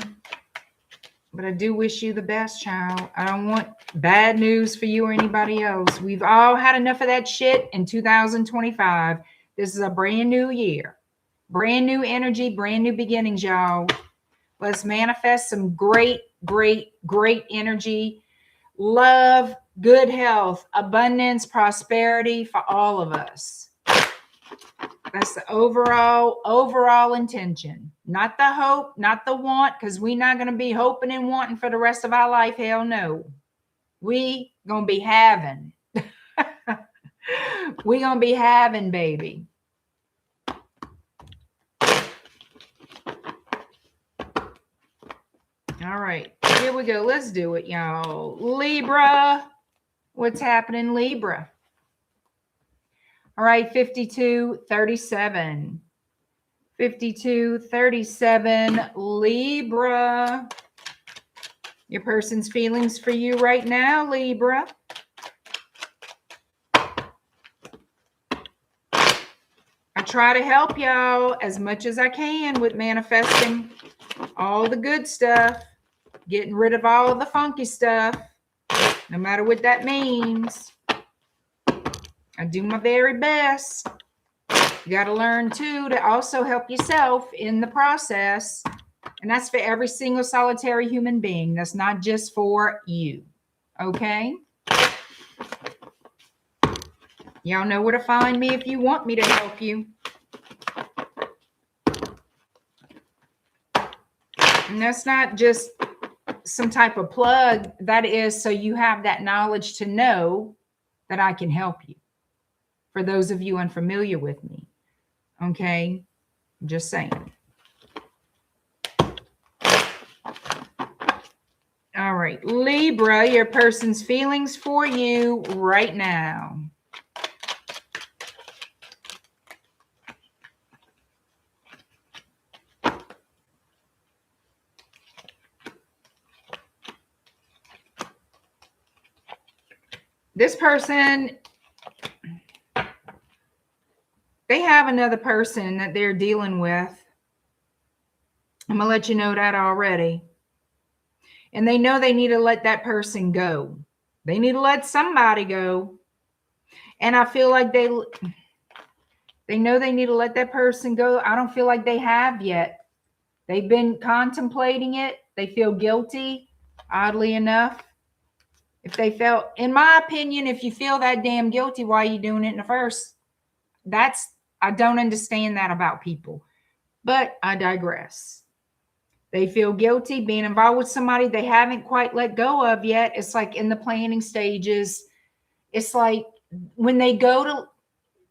but I do wish you the best, child. I don't want bad news for you or anybody else. We've all had enough of that shit in 2025. This is a brand new year, brand new energy, brand new beginnings, y'all. Let's manifest some great, great, great energy, love, good health, abundance, prosperity for all of us. That's the overall intention. Not the hope, not the want, because we're not going to be hoping and wanting for the rest of our life. Hell no. We going to be having. We going to be having, baby. All right, here we go. Let's do it, y'all. Libra. What's happening, Libra? All right, 5237. 5237, Libra. Your person's feelings for you right now, Libra. I try to help y'all as much as I can with manifesting all the good stuff, getting rid of all the funky stuff, no matter what that means. I do my very best. You got to learn too to also help yourself in the process. And that's for every single solitary human being. That's not just for you. Okay? Y'all know where to find me if you want me to help you. And that's not just some type of plug. That is so you have that knowledge to know that I can help you. For those of you unfamiliar with me. Okay? Just saying. All right. Libra, your person's feelings for you right now. This person, they have another person that they're dealing with. I'm going to let you know that already. And they know they need to let that person go. They need to let somebody go. And I feel like they know they need to let that person go. I don't feel like they have yet. They've been contemplating it. They feel guilty, oddly enough. If they felt, in my opinion, if you feel that damn guilty, why are you doing it in the first? I don't understand that about people. But I digress. They feel guilty being involved with somebody they haven't quite let go of yet. It's like in the planning stages. It's like when they go to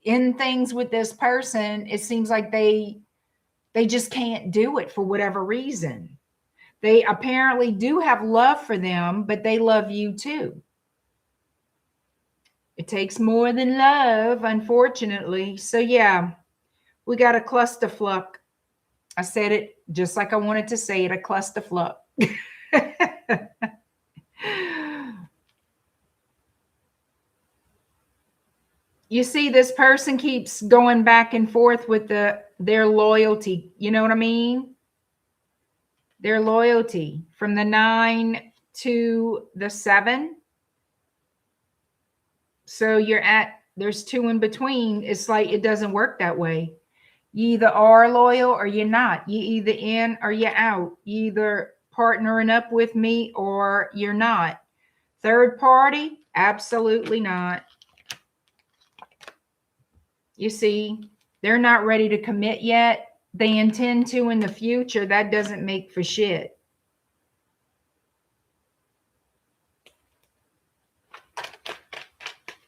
end things with this person, it seems like they just can't do it for whatever reason. They apparently do have love for them, but they love you too. It takes more than love, unfortunately. So yeah, we got a clusterfuck. I said it just like I wanted to say it, a clusterfuck. You see, this person keeps going back and forth with their loyalty. You know what I mean? Their loyalty from the 9 to the 7. So there's 2 in between. It's like it doesn't work that way. You either are loyal or you're not. You either in or you're out. You either partnering up with me or you're not. Third party, absolutely not. You see, they're not ready to commit yet. They intend to in the future. That doesn't make for shit.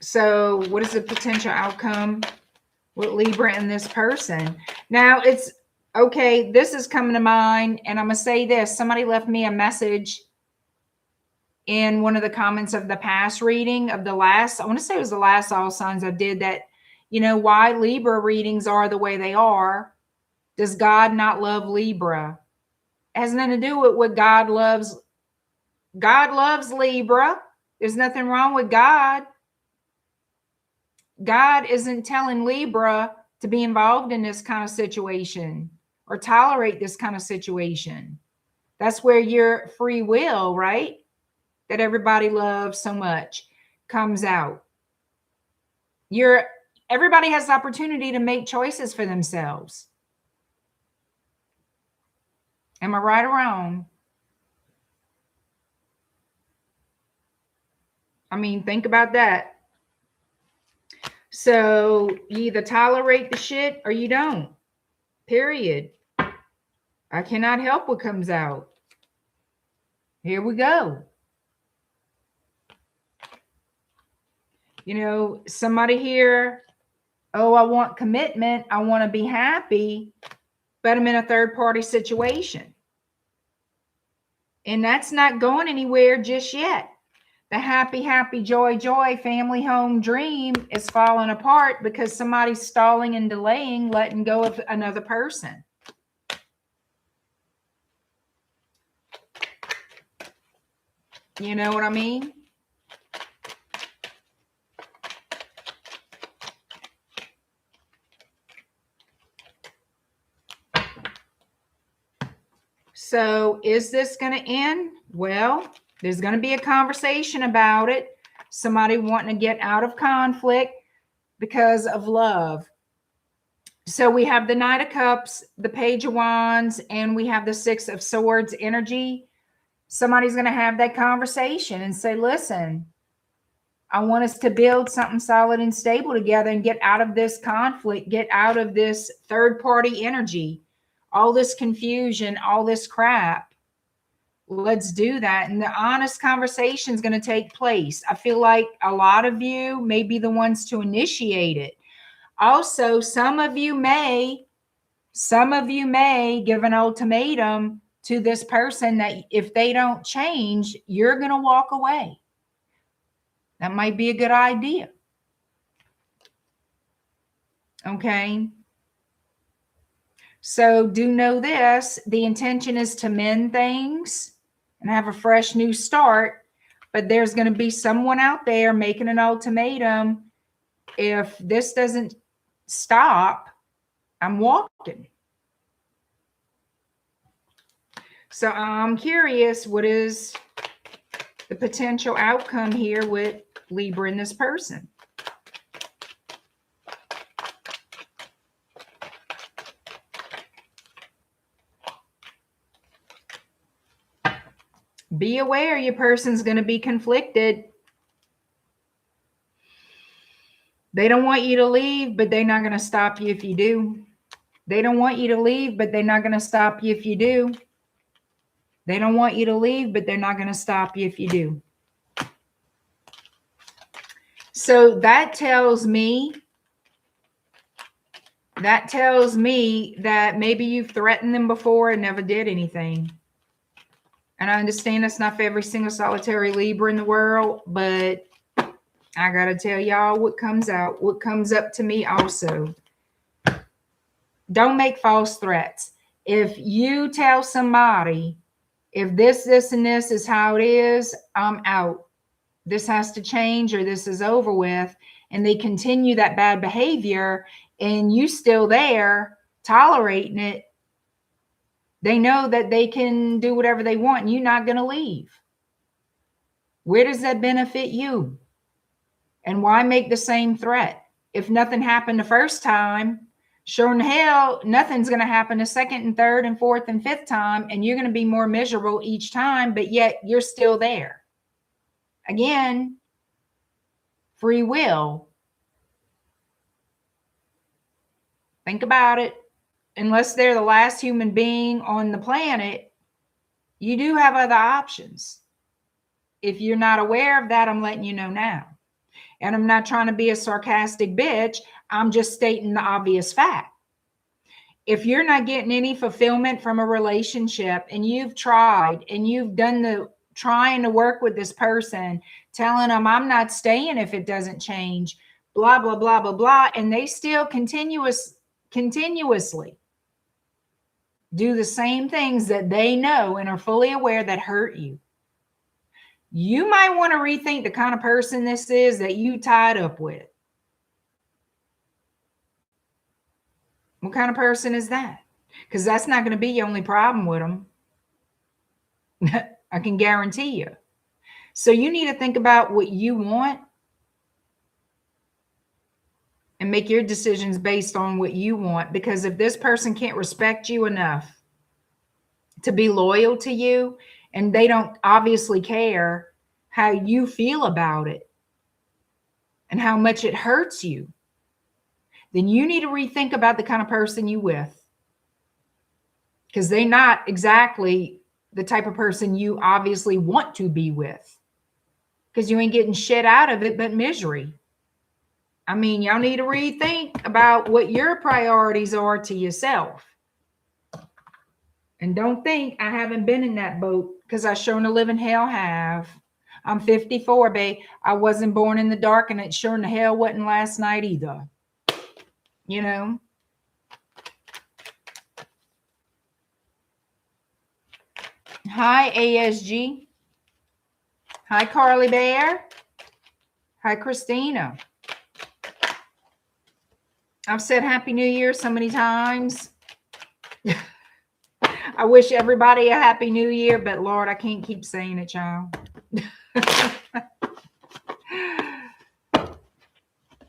So what is the potential outcome with Libra and this person? Now it's okay. This is coming to mind, and I'm going to say this. Somebody left me a message in one of the comments of the past reading of the last, I want to say it was the last all signs I did, that, you know, why Libra readings are the way they are. Does God not love Libra? It has nothing to do with what God loves. God loves Libra. There's nothing wrong with God. God isn't telling Libra to be involved in this kind of situation or tolerate this kind of situation. That's where your free will, right, that everybody loves so much, comes out. Everybody has the opportunity to make choices for themselves. Am I right or wrong? I mean, think about that. So you either tolerate the shit or you don't. Period. I cannot help what comes out. Here we go. You know, somebody here, oh, I want commitment. I want to be happy, but I'm in a third party situation. And that's not going anywhere just yet. The happy, happy, joy, joy, family home dream is falling apart because somebody's stalling and delaying, letting go of another person. You know what I mean? So is this going to end? Well, there's going to be a conversation about it. Somebody wanting to get out of conflict because of love. So we have the Knight of Cups, the Page of Wands, and we have the Six of Swords energy. Somebody's going to have that conversation and say, listen, I want us to build something solid and stable together and get out of this conflict, get out of this third party energy, all this confusion, all this crap. Let's do that. And the honest conversation is going to take place. I feel like a lot of you may be the ones to initiate it. Also, some of you may give an ultimatum to this person that if they don't change, you're going to walk away. That might be a good idea. Okay. So do know this, the intention is to mend things and have a fresh new start, but there's going to be someone out there making an ultimatum. If this doesn't stop, I'm walking. So I'm curious, what is the potential outcome here with Libra and this person? Be aware your person's going to be conflicted. They don't want you to leave, but they're not going to stop you if you do. They don't want you to leave, but they're not going to stop you if you do. They don't want you to leave, but they're not going to stop you if you do. So that tells me that maybe you've threatened them before and never did anything. And I understand that's not for every single solitary Libra in the world, but I got to tell y'all what comes out, what comes up to me also. Don't make false threats. If you tell somebody, if this, and this is how it is, I'm out. This has to change or this is over with. And they continue that bad behavior and you still there tolerating it. They know that they can do whatever they want and you're not going to leave. Where does that benefit you? And why make the same threat? If nothing happened the first time, sure in hell, nothing's going to happen the second and third and fourth and fifth time. And you're going to be more miserable each time, but yet you're still there. Again, free will. Think about it. Unless they're the last human being on the planet, you do have other options. If you're not aware of that, I'm letting you know now. And I'm not trying to be a sarcastic bitch. I'm just stating the obvious fact. If you're not getting any fulfillment from a relationship and you've tried and you've done the trying to work with this person, telling them I'm not staying if it doesn't change, blah, blah, blah, blah, blah. And they still continuously do the same things that they know and are fully aware that hurt you. You might want to rethink the kind of person this is that you tied up with. What kind of person is that? Because that's not going to be your only problem with them. I can guarantee you. So you need to think about what you want and make your decisions based on what you want. Because if this person can't respect you enough to be loyal to you, and they don't obviously care how you feel about it and how much it hurts you, then you need to rethink about the kind of person you with. Because they're not exactly the type of person you obviously want to be with. Because you ain't getting shit out of it but misery. I mean, y'all need to rethink about what your priorities are to yourself. And don't think I haven't been in that boat, because I sure in the living hell have. I'm 54, babe. I wasn't born in the dark, and it sure in the hell wasn't last night either. You know? Hi, ASG. Hi, Carly Bear. Hi, Christina. I've said Happy New Year so many times. I wish everybody a Happy New Year, but Lord, I can't keep saying it, y'all.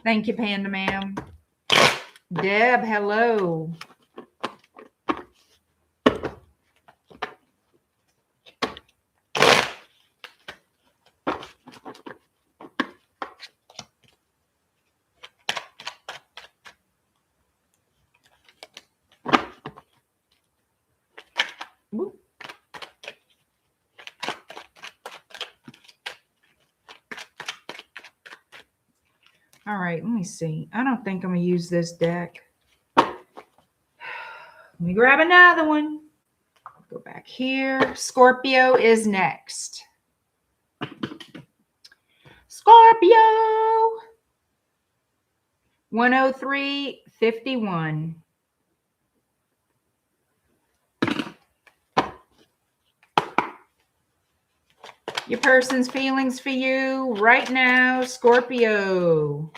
Thank you, Panda Ma'am. Deb, hello. Woo. All right, let me see. I don't think I'm going to use this deck. Let me grab another one. Go back here. Scorpio is next. Scorpio. 103.51. Your person's feelings for you right now, Scorpio.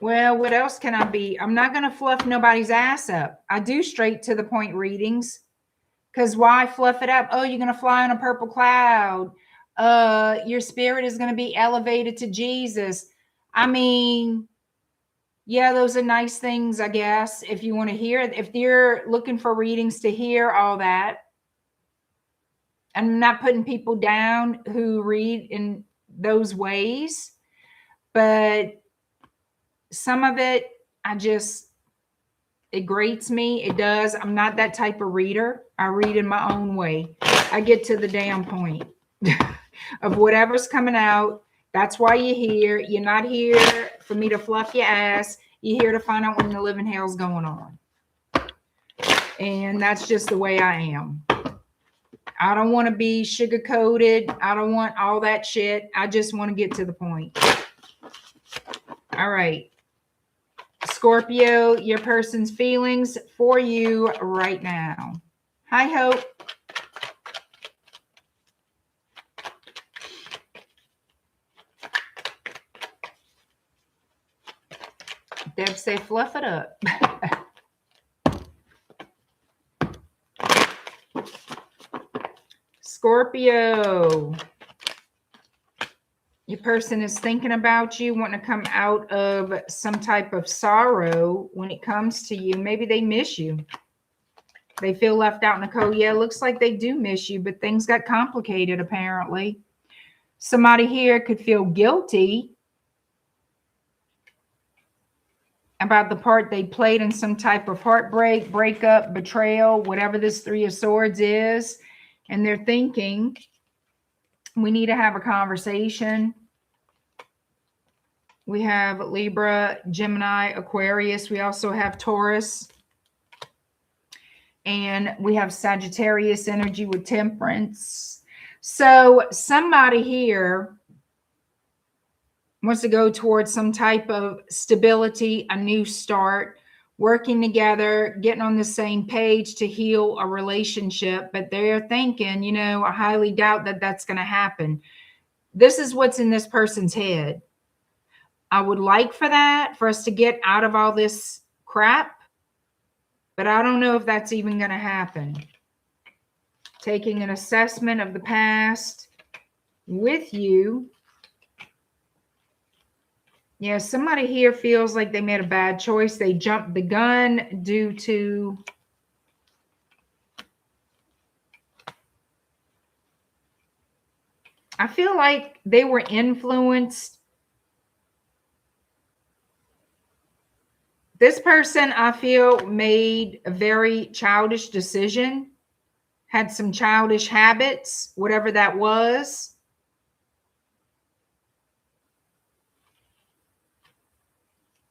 Well, what else can I be? I'm not going to fluff nobody's ass up. I do straight to the point readings. Because why fluff it up? Oh, you're going to fly on a purple cloud. Your spirit is going to be elevated to Jesus. I mean, yeah, those are nice things, I guess, if you want to hear it. If you're looking for readings to hear all that. I'm not putting people down who read in those ways. But some of it, it grates me. It does. I'm not that type of reader. I read in my own way. I get to the damn point of whatever's coming out. That's why you're here. You're not here for me to fluff your ass. You're here to find out when the living hell's going on. And that's just the way I am. I don't want to be sugar coated. I don't want all that shit. I just want to get to the point. All right. Scorpio, your person's feelings for you right now. Hi, Hope. Deb say fluff it up. Scorpio, your person is thinking about you, wanting to come out of some type of sorrow when it comes to you. Maybe they miss you. They feel left out in the cold. Yeah, it looks like they do miss you, but things got complicated apparently. Somebody here could feel guilty about the part they played in some type of heartbreak, breakup, betrayal, whatever this Three of Swords is. And they're thinking, we need to have a conversation. We have Libra, Gemini, Aquarius. We also have Taurus. And we have Sagittarius energy with Temperance. So somebody here wants to go towards some type of stability, a new start, working together, getting on the same page to heal a relationship. But they're thinking, you know, I highly doubt that that's going to happen. This is what's in this person's head. I would like for us to get out of all this crap, but I don't know if that's even going to happen. Taking an assessment of the past with you. Yeah, somebody here feels like they made a bad choice. They jumped the gun due to I feel like they were influenced. This person, I feel, made a very childish decision, had some childish habits, whatever that was.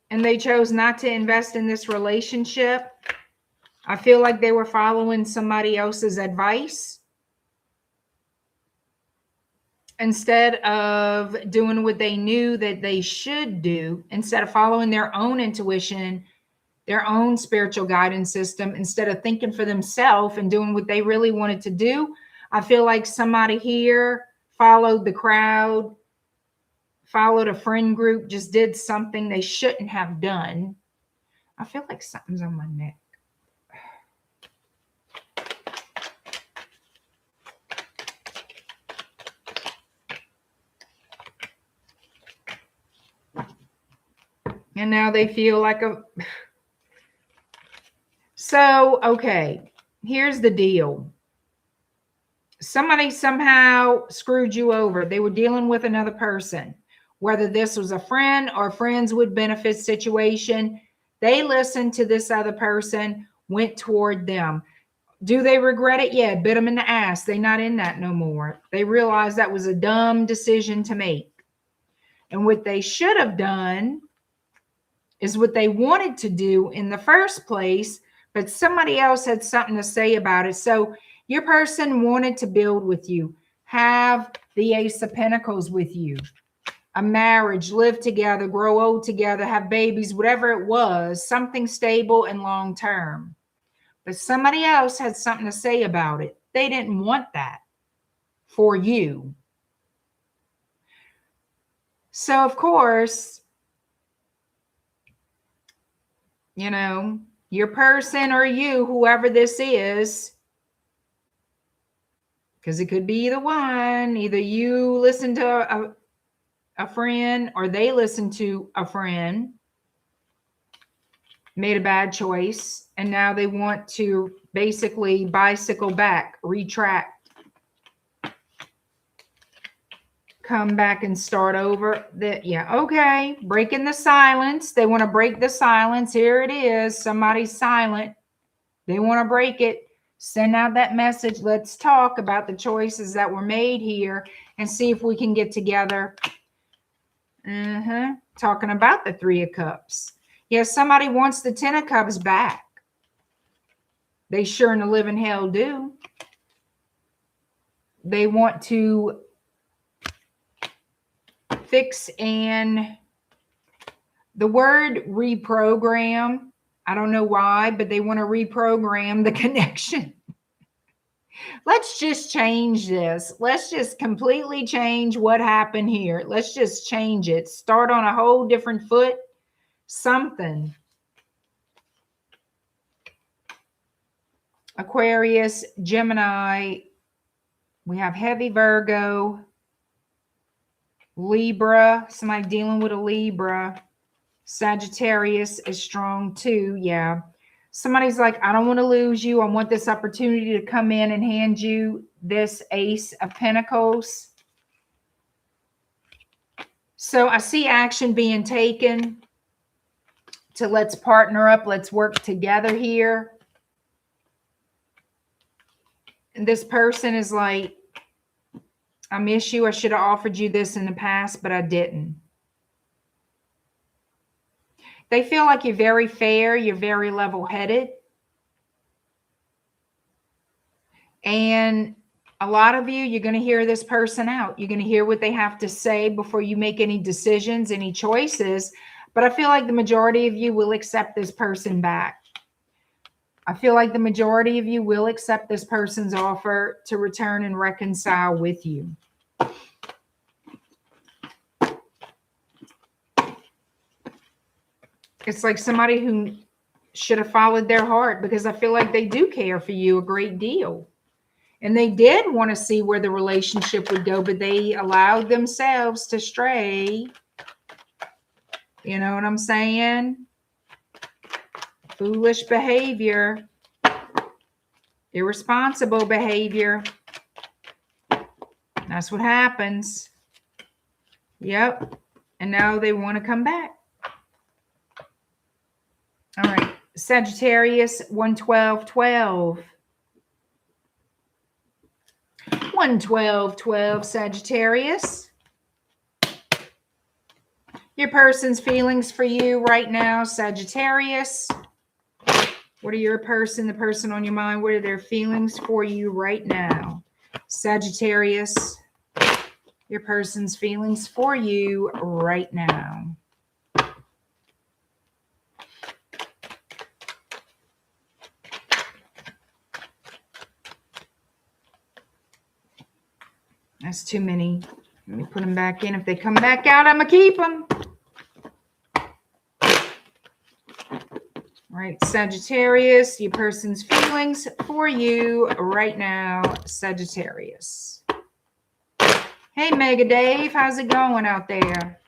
And they chose not to invest in this relationship. I feel like they were following somebody else's advice instead of doing what they knew that they should do, instead of following their own intuition, their own spiritual guidance system, instead of thinking for themselves and doing what they really wanted to do. I feel like somebody here followed the crowd, followed a friend group, just did something they shouldn't have done. I feel like something's on my neck. And now they feel like a... So, okay, here's the deal. Somebody somehow screwed you over. They were dealing with another person. Whether this was a friend or friends with benefit situation, they listened to this other person, went toward them. Do they regret it? Yeah, bit them in the ass. They're not in that no more. They realized that was a dumb decision to make. And what they should have done is what they wanted to do in the first place, but somebody else had something to say about it. So your person wanted to build with you, have the Ace of Pentacles with you, a marriage, live together, grow old together, have babies, whatever it was, something stable and long-term. But somebody else had something to say about it. They didn't want that for you. So, of course, you know, your person or you, whoever this is, because it could be either one, either you listen to a friend or they listen to a friend, made a bad choice, and now they want to basically bicycle back, retract, come back and start over. Yeah, okay, breaking the silence. They want to break the silence. Here it is. Somebody's silent. They want to break it. Send out that message. Let's talk about the choices that were made here and see if we can get together. Talking about the Three of Cups. Yes, somebody wants the Ten of Cups back. They sure in the living hell do. They want to fix and the word reprogram. I don't know why, but they want to reprogram the connection. Let's just change this. Let's just completely change what happened here. Let's just change it. Start on a whole different foot. Something. Aquarius, Gemini. We have heavy Virgo. Libra. Somebody dealing with a Libra. Sagittarius is strong too. Yeah. Somebody's like, I don't want to lose you. I want this opportunity to come in and hand you this Ace of Pentacles. So I see action being taken to let's partner up. Let's work together here. And this person is like, I miss you. I should have offered you this in the past, but I didn't. They feel like you're very fair. You're very level-headed. And a lot of you, you're going to hear this person out. You're going to hear what they have to say before you make any decisions, any choices. But I feel like the majority of you will accept this person back. I feel like the majority of you will accept this person's offer to return and reconcile with you. It's like somebody who should have followed their heart, because I feel like they do care for you a great deal. And they did want to see where the relationship would go, but they allowed themselves to stray. You know what I'm saying? Foolish behavior. Irresponsible behavior. That's what happens. Yep. And now they want to come back. All right. Sagittarius 112-12. 112-12 Sagittarius. Your person's feelings for you right now, Sagittarius. What are your person, the person on your mind, what are their feelings for you right now? Sagittarius, your person's feelings for you right now. That's too many. Let me put them back in. If they come back out, I'm going to keep them. All right, Sagittarius, your person's feelings for you right now, Sagittarius. Hey, Mega Dave, how's it going out there?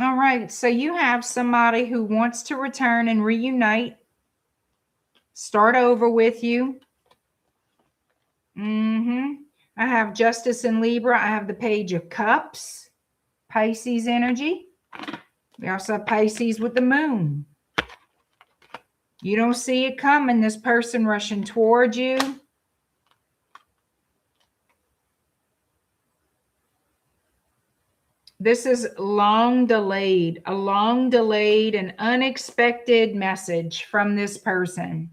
All right, so you have somebody who wants to return and reunite, start over with you. I have Justice in Libra. I have the Page of Cups, Pisces energy. We also have Pisces with the moon. You don't see it coming, this person rushing towards you. This is long delayed, a long delayed and unexpected message from this person,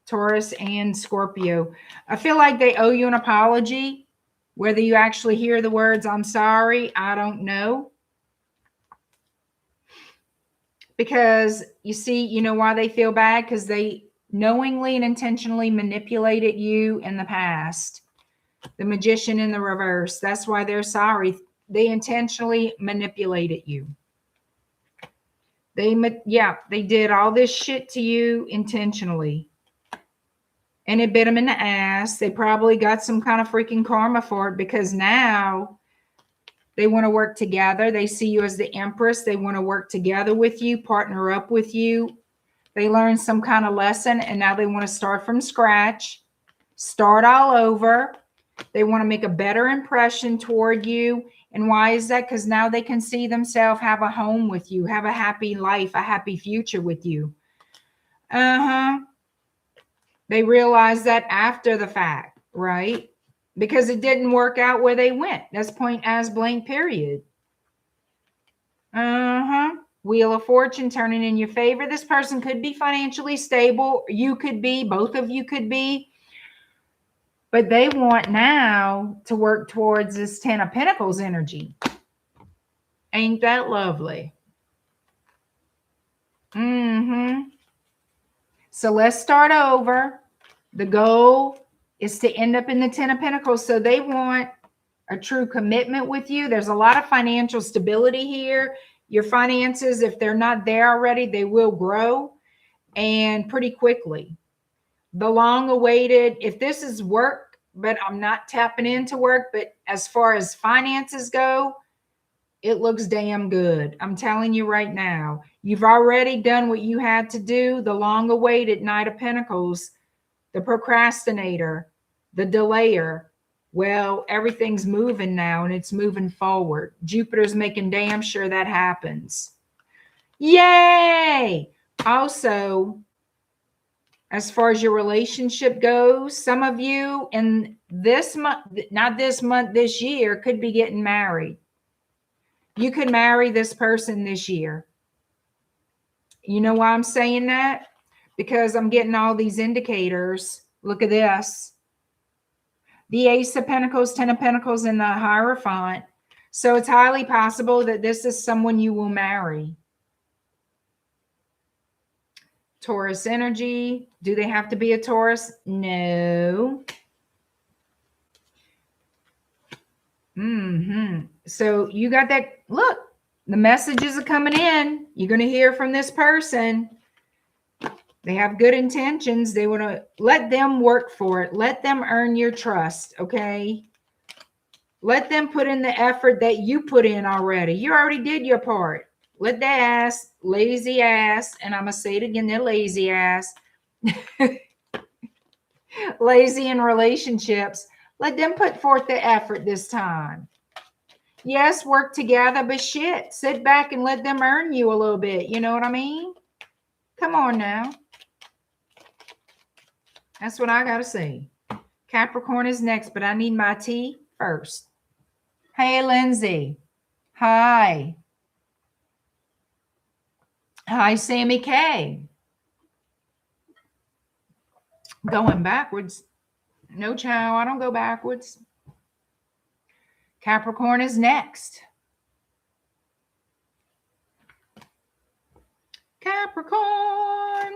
Taurus and Scorpio. I feel like they owe you an apology. Whether you actually hear the words, I'm sorry, I don't know. Because you see, you know why they feel bad? Because they knowingly and intentionally manipulated you in the past. The Magician in the reverse. That's why they're sorry. They intentionally manipulated you. They did all this shit to you intentionally. And it bit them in the ass. They probably got some kind of freaking karma for it, because now they want to work together. They see you as the Empress. They want to work together with you, partner up with you. They learned some kind of lesson, and now they want to start from scratch, start all over. They want to make a better impression toward you And why is that? Because now they can see themselves have a home with you, have a happy life, a happy future with you. They realize that after the fact, right? Because it didn't work out where they went. That's point as blank, period. Wheel of Fortune turning in your favor. This person could be financially stable. You could be, both of you could be. But they want now to work towards this 10 of Pentacles energy. Ain't that lovely? So let's start over. The goal is to end up in the 10 of Pentacles. So they want a true commitment with you. There's a lot of financial stability here. Your finances, if they're not there already, they will grow, and pretty quickly. The long awaited, if this is work, but I'm not tapping into work, but as far as finances go, it looks damn good. I'm telling you right now, you've already done what you had to do. The long awaited Knight of Pentacles, the procrastinator, the delayer. Well, everything's moving now and it's moving forward. Jupiter's making damn sure that happens. Yay! Also, as far as your relationship goes, some of you in this month, not this month, this year, could be getting married. You could marry this person this year. You know why I'm saying that? Because I'm getting all these indicators. Look at this. The Ace of Pentacles, 10 of Pentacles, and the Hierophant. So it's highly possible that this is someone you will marry. Taurus energy. Do they have to be a Taurus? No. So you got that. Look, the messages are coming in. You're going to hear from this person. They have good intentions. They want to let them work for it. Let them earn your trust, okay? Let them put in the effort that you put in already. You already did your part. Let that ass, lazy ass, and I'm going to say it again, they're lazy ass. Lazy in relationships. Let them put forth the effort this time. Yes, work together, but shit, sit back and let them earn you a little bit. You know what I mean? Come on now. That's what I got to say. Capricorn is next, but I need my tea first. Hey, Lindsay. Hi. Hi, Sammy K. Going backwards. No, child, I don't go backwards. Capricorn is next. Capricorn.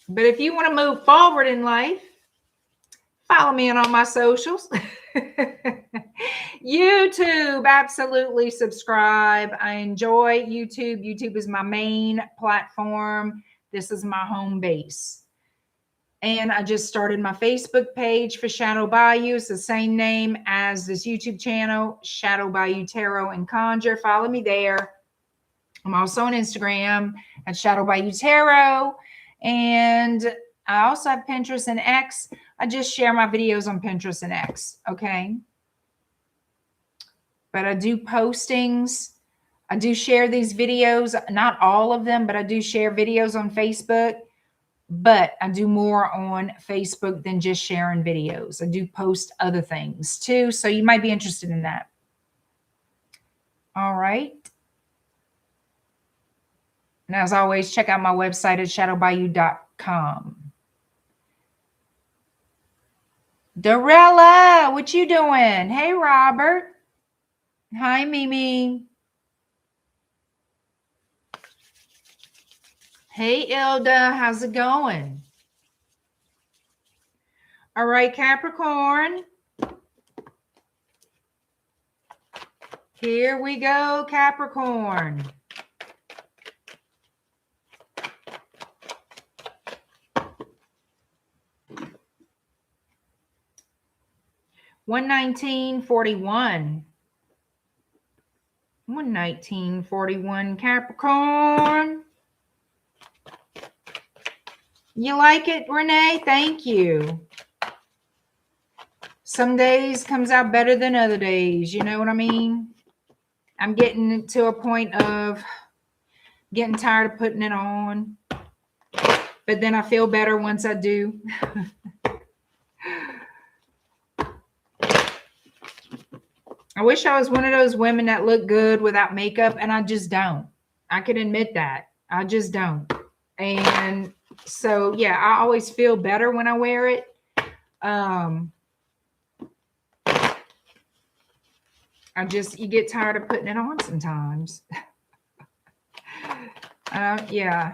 But if you want to move forward in life, follow me on my socials. YouTube, absolutely subscribe. I enjoy YouTube. YouTube is my main platform. This is my home base. And I just started my Facebook page for Shadow Bayou. It's the same name as this YouTube channel, Shadow Bayou Tarot and Conjure. Follow me there. I'm also on Instagram at Shadow Bayou Tarot. And I also have Pinterest and X. I just share my videos on Pinterest and X, okay? But I do postings. I do share these videos, not all of them, but I do share videos on Facebook. But I do more on Facebook than just sharing videos. I do post other things too, so you might be interested in that. All right. And as always, check out my website at shadowbayou.com. Dorella, what you doing? Hey, Robert. Hi, Mimi. Hey, Ilda. How's it going? All right, Capricorn. Here we go, Capricorn. $119.41. 119.41, Capricorn. You like it, Renee? Thank you. Some days comes out better than other days. You know what I mean? I'm getting to a point of getting tired of putting it on. But then I feel better once I do. I wish I was one of those women that look good without makeup, and I just don't. I can admit that. I just don't. And so, yeah, I always feel better when I wear it. You get tired of putting it on sometimes. Yeah.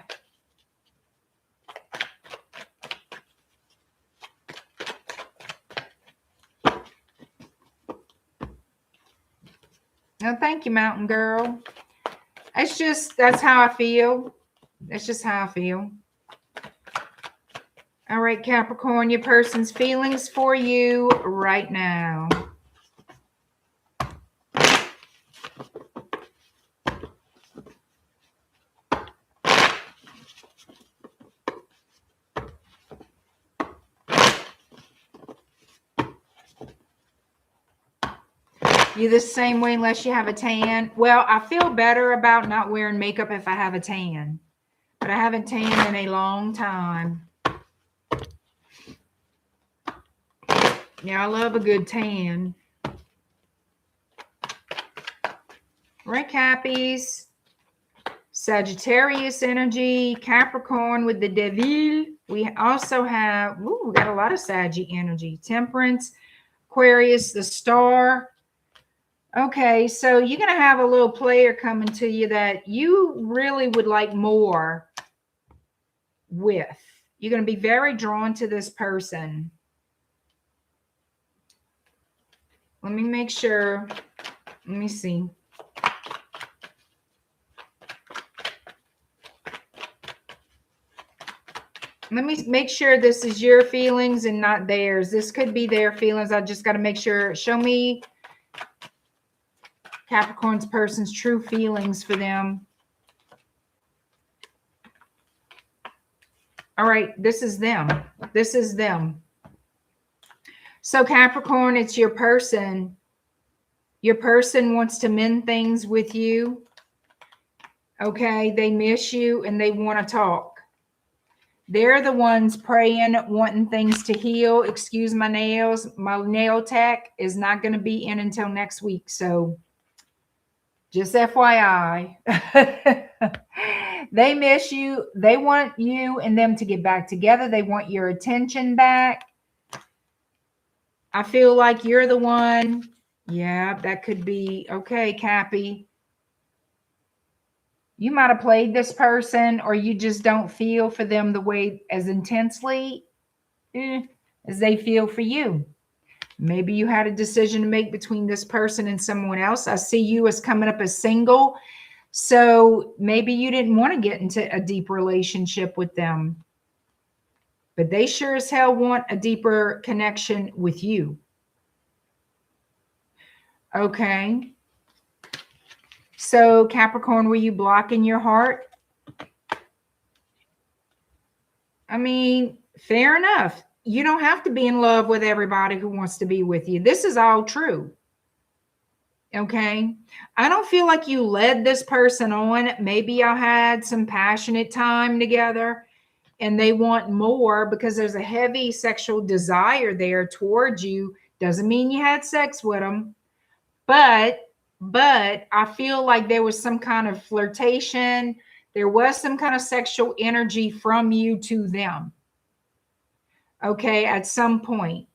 No, thank you, Mountain Girl. That's how I feel. That's just how I feel. All right, Capricorn, your person's feelings for you right now. You the same way unless you have a tan. Well, I feel better about not wearing makeup if I have a tan. But I haven't tanned in a long time. Yeah, I love a good tan. Right, Cappies. Sagittarius energy. Capricorn with the Devil. We also have, we got a lot of Saggy energy. Temperance. Aquarius, the Star. Okay, so you're going to have a little player coming to you that you really would like more with. You're going to be very drawn to this person. Let me make sure. Let me see. Let me make sure this is your feelings and not theirs. This could be their feelings. I just got to make sure. Show me Capricorn's person's true feelings for them. All right, this is them. This is them. So Capricorn, it's your person. Your person wants to mend things with you. Okay, they miss you and they want to talk. They're the ones praying, wanting things to heal. Excuse my nails. My nail tech is not going to be in until next week. So just FYI. They miss you. They want you and them to get back together. They want your attention back. I feel like you're the one. Yeah, that could be. Okay, Cappy. You might have played this person, or you just don't feel for them the way as intensely as they feel for you. Maybe you had a decision to make between this person and someone else. I see you as coming up as single. So maybe you didn't want to get into a deep relationship with them. But they sure as hell want a deeper connection with you. Okay. So Capricorn, were you blocking your heart? I mean, fair enough. You don't have to be in love with everybody who wants to be with you. This is all true. Okay. I don't feel like you led this person on. Maybe y'all had some passionate time together and they want more because there's a heavy sexual desire there towards you. Doesn't mean you had sex with them, but I feel like there was some kind of flirtation. There was some kind of sexual energy from you to them. Okay, at some point.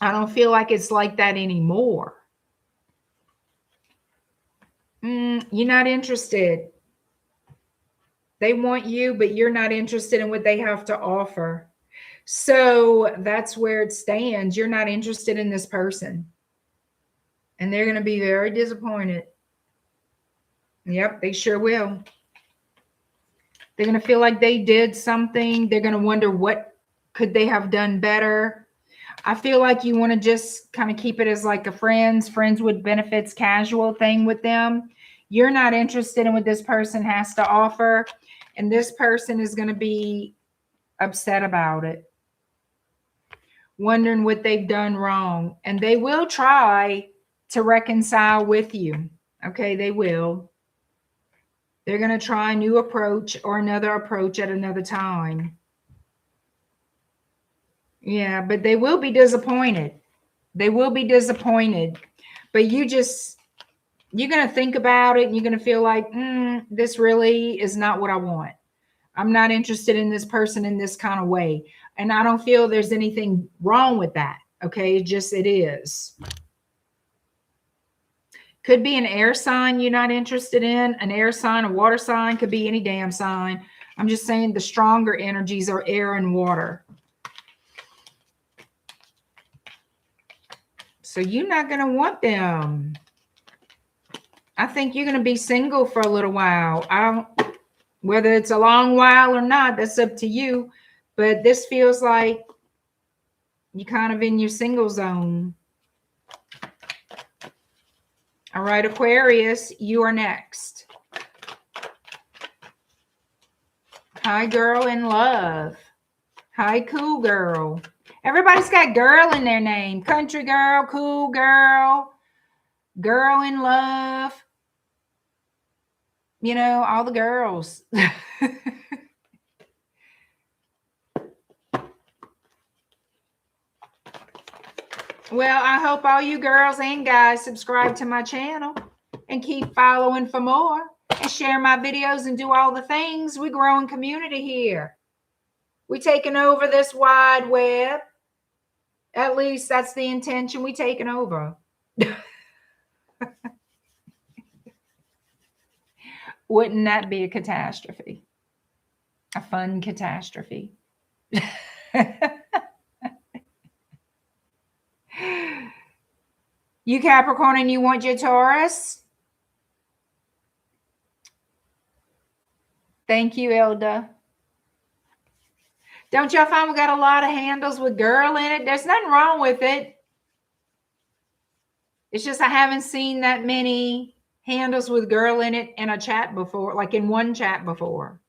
I don't feel like it's like that anymore. You're not interested. They want you, but you're not interested in what they have to offer. So that's where it stands. You're not interested in this person. And they're going to be very disappointed. Yep, they sure will. They're going to feel like they did something. They're going to wonder what could they have done better. I feel like you want to just kind of keep it as like a friends with benefits, casual thing with them. You're not interested in what this person has to offer. And this person is going to be upset about it. wondering what they've done wrong. And they will try to reconcile with you. Okay, they will. They're going to try a new approach or another approach at another time. Yeah, but they will be disappointed. They will be disappointed. But you're going to think about it and you're going to feel like, this really is not what I want. I'm not interested in this person in this kind of way. And I don't feel there's anything wrong with that. Okay, it is. Could be an air sign you're not interested in, an air sign, a water sign, could be any damn sign. I'm just saying the stronger energies are air and water. So you're not going to want them. I think you're going to be single for a little while. Whether it's a long while or not, that's up to you. But this feels like you're kind of in your single zone. All right, Aquarius, you are next. Hi, girl in love. Hi, cool girl. Everybody's got girl in their name. Country girl, cool girl, girl in love. You know, all the girls. Well, I hope all you girls and guys subscribe to my channel and keep following for more and share my videos and do all the things. We're growing community here. We're taking over this wide web. At least that's the intention. We're taking over. Wouldn't that be a catastrophe? A fun catastrophe. You Capricorn and you want your Taurus? Thank you, Elda. Don't y'all find we got a lot of handles with girl in it? There's nothing wrong with it. It's just I haven't seen that many handles with girl in it in a chat before, like in one chat before.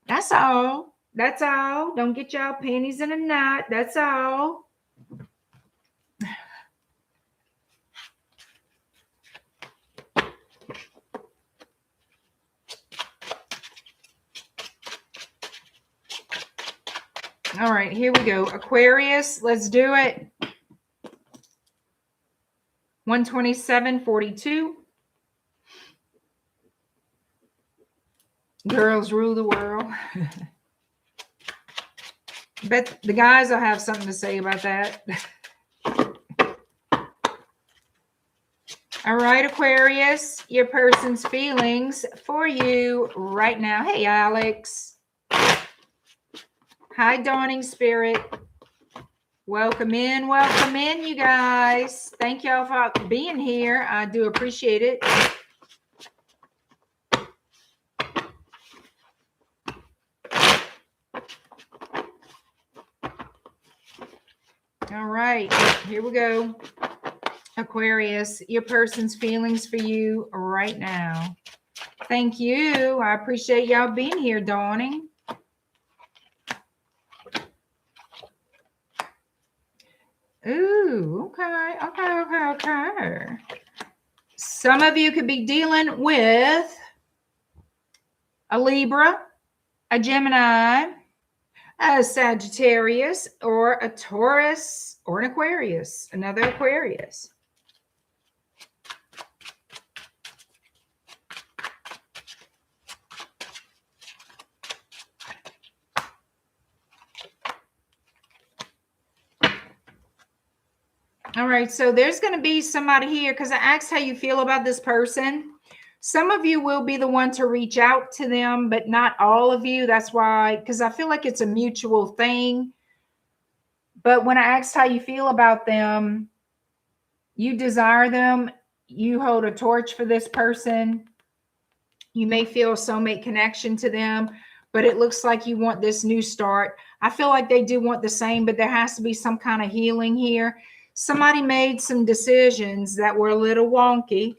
That's all. That's all. Don't get y'all panties in a knot. That's all. All right, here we go. Aquarius, let's do it. 127.42. Girls rule the world. Bet the guys will have something to say about that. All right, Aquarius, your person's feelings for you right now. Hey, Alex. Hi, Dawning Spirit. Welcome in, you guys. Thank y'all for being here. I do appreciate it. All right, here we go. Aquarius, your person's feelings for you right now. Thank you. I appreciate y'all being here, Dawning. Ooh, okay. Some of you could be dealing with a Libra, a Gemini, a Sagittarius, or a Taurus, or an Aquarius, another Aquarius. All right, so there's going to be somebody here because I asked how you feel about this person. Some of you will be the one to reach out to them, but not all of you. That's why, because I feel like it's a mutual thing. But when I asked how you feel about them, you desire them. You hold a torch for this person. You may feel a soulmate connection to them, but it looks like you want this new start. I feel like they do want the same, but there has to be some kind of healing here. Somebody made some decisions that were a little wonky.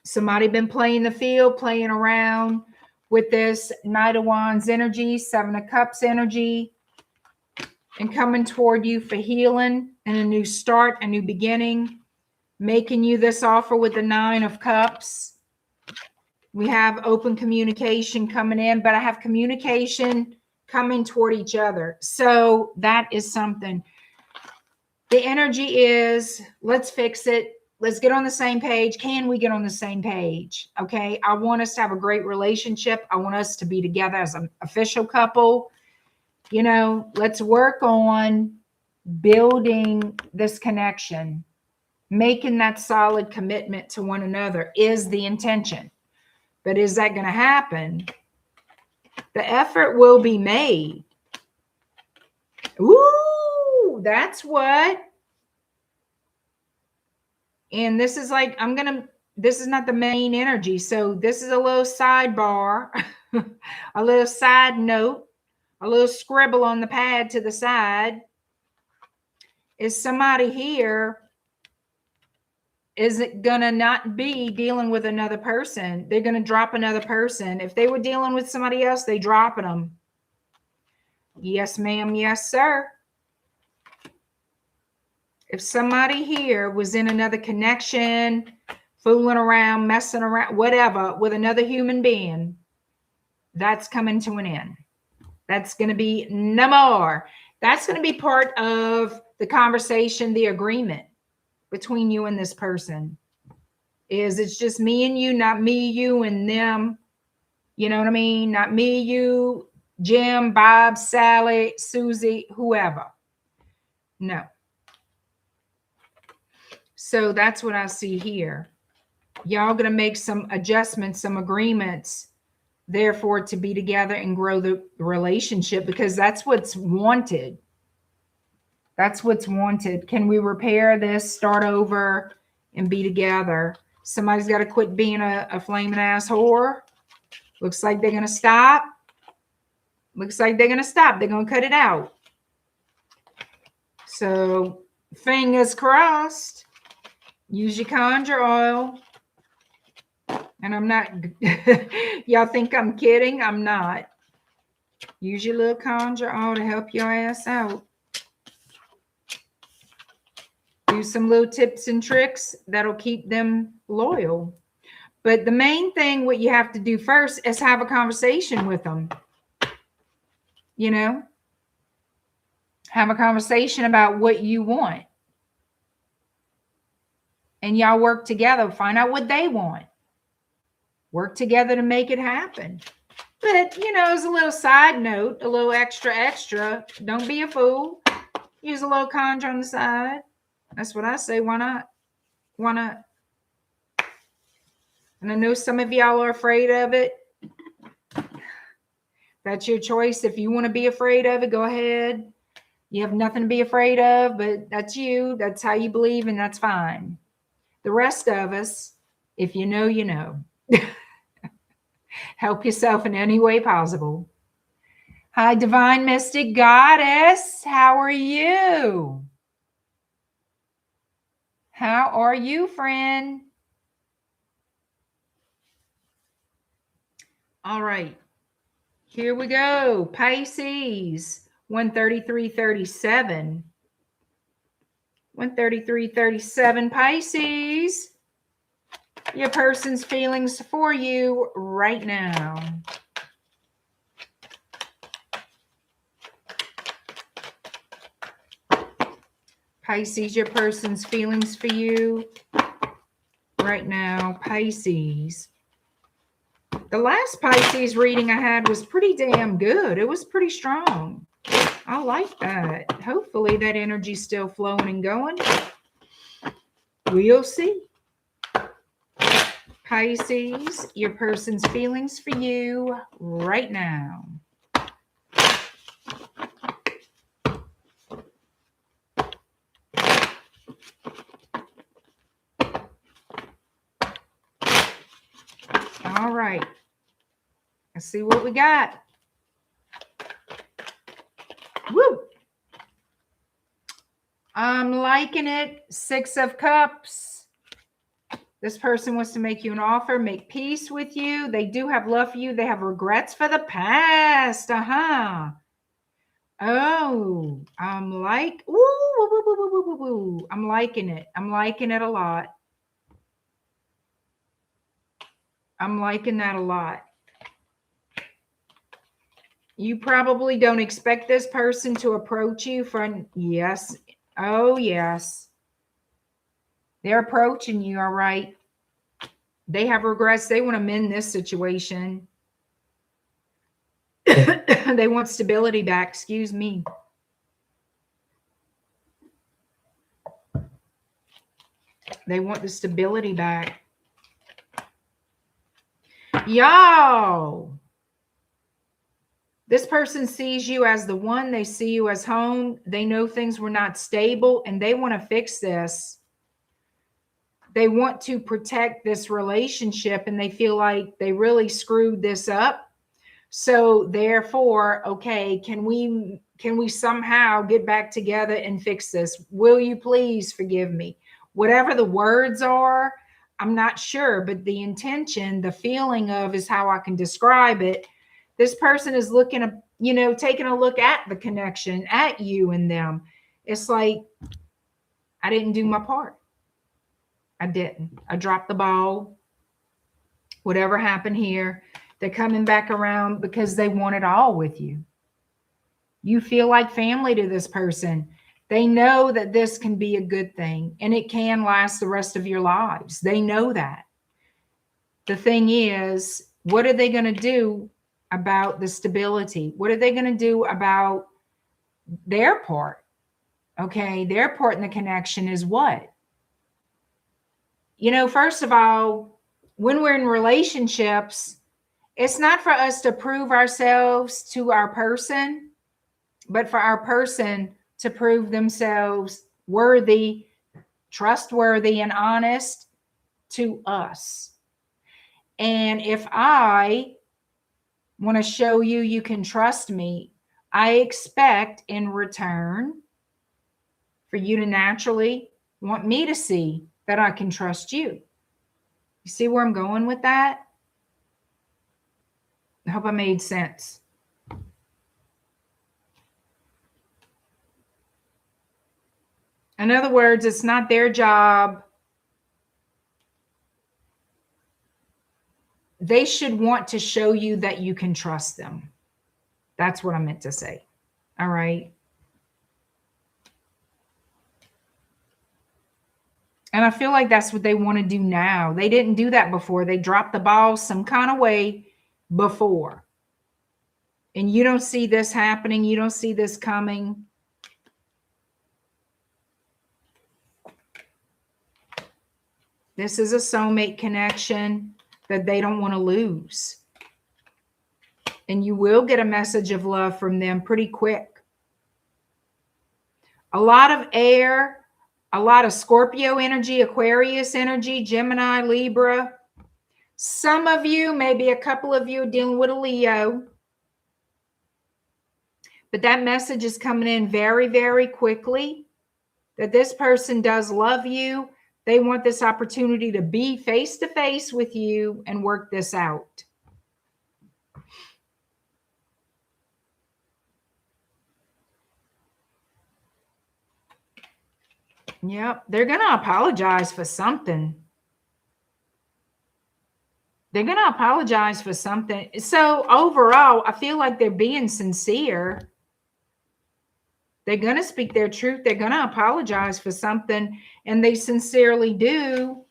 Somebody been playing the field, playing around with this Knight of Wands energy, Seven of Cups energy. and coming toward you for healing and a new start, a new beginning, making you this offer with the 9 of Cups. We have open communication coming in, but I have communication coming toward each other. So that is something. The energy is, let's fix it. Let's get on the same page. Can we get on the same page? Okay. I want us to have a great relationship. I want us to be together as an official couple. You know, let's work on building this connection. Making that solid commitment to one another is the intention. But is that going to happen? The effort will be made. Ooh, that's what. And this is like, this is not the main energy. So this is a little sidebar, a little side note, a little scribble on the pad to the side. Is somebody here, is it going to not be dealing with another person? They're going to drop another person. If they were dealing with somebody else, they dropping them. Yes, ma'am. Yes, sir. If somebody here was in another connection, fooling around, messing around, whatever, with another human being, that's coming to an end. That's going to be no more. That's going to be part of the conversation, the agreement between you and this person. Is it's just me and you, not me, you, and them. You know what I mean? Not me, you, Jim, Bob, Sally, Susie, whoever. No. So that's what I see here. Y'all going to make some adjustments, some agreements, therefore to be together and grow the relationship, because that's what's wanted. That's what's wanted. Can we repair this, start over, and be together? Somebody's got to quit being a flaming ass whore. Looks like they're going to stop. Looks like they're going to stop. They're going to cut it out. So fingers crossed. Use your conjure oil. And I'm not, y'all think I'm kidding? I'm not. Use your little conjure oil to help your ass out. Do some little tips and tricks that'll keep them loyal. But the main thing, what you have to do first is have a conversation with them. You know? Have a conversation about what you want. And y'all work together. Find out what they want. Work together to make it happen. But, you know, as a little side note, a little extra, don't be a fool. Use a little conjure on the side. That's what I say. Why not? Why not? And I know some of y'all are afraid of it. That's your choice. If you want to be afraid of it, go ahead. You have nothing to be afraid of, but that's you. That's how you believe, and that's fine. The rest of us, if you know, you know. Help yourself in any way possible. Hi, Divine Mystic Goddess. How are you? How are you, friend? All right. Here we go. Pisces, 133.37. 133.37, Pisces. Your person's feelings for you right now. Pisces, your person's feelings for you right now. Pisces. The last Pisces reading I had was pretty damn good. It was pretty strong. I like that. Hopefully that energy's still flowing and going. We'll see. Pisces, your person's feelings for you right now. All right. Let's see what we got. Woo! I'm liking it. 6 of Cups. This person wants to make you an offer, make peace with you. They do have love for you. They have regrets for the past. Oh, I'm like, ooh, woo, woo, woo, woo, woo, woo, woo. I'm liking it. I'm liking it a lot. I'm liking that a lot. You probably don't expect this person to approach you from, yes. Oh, yes. They're approaching you, all right. They have regrets. They want to mend this situation. They want stability back. Excuse me. They want the stability back. Y'all. This person sees you as the one. They see you as home. They know things were not stable and they want to fix this. They want to protect this relationship and they feel like they really screwed this up. So therefore, okay, can we somehow get back together and fix this? Will you please forgive me? Whatever the words are, I'm not sure, but the intention, the feeling of is how I can describe it. This person is looking at, you know, taking a look at the connection, at you and them. It's like, I didn't do my part. I didn't. I dropped the ball. Whatever happened here, they're coming back around because they want it all with you. You feel like family to this person. They know that this can be a good thing and it can last the rest of your lives. They know that. The thing is, what are they going to do about the stability? What are they going to do about their part? Okay, their part in the connection is what? You know, first of all, when we're in relationships, it's not for us to prove ourselves to our person, but for our person to prove themselves worthy, trustworthy, and honest to us. And if I want to show you you can trust me, I expect in return for you to naturally want me to see that I can trust you. You see where I'm going with that? I hope I made sense. In other words, it's not their job. They should want to show you that you can trust them. That's what I meant to say. All right. And I feel like that's what they want to do now. They didn't do that before. They dropped the ball some kind of way before. And you don't see this happening. You don't see this coming. This is a soulmate connection that they don't want to lose. And you will get a message of love from them pretty quick. A lot of air, a lot of Scorpio energy, Aquarius energy, Gemini, Libra. Some of you, maybe a couple of you, are dealing with a Leo. But that message is coming in very, very quickly that this person does love you. They want this opportunity to be face to face with you and work this out. Yep, they're going to apologize for something. They're going to apologize for something. So overall, I feel like they're being sincere. They're going to speak their truth. They're going to apologize for something. And they sincerely do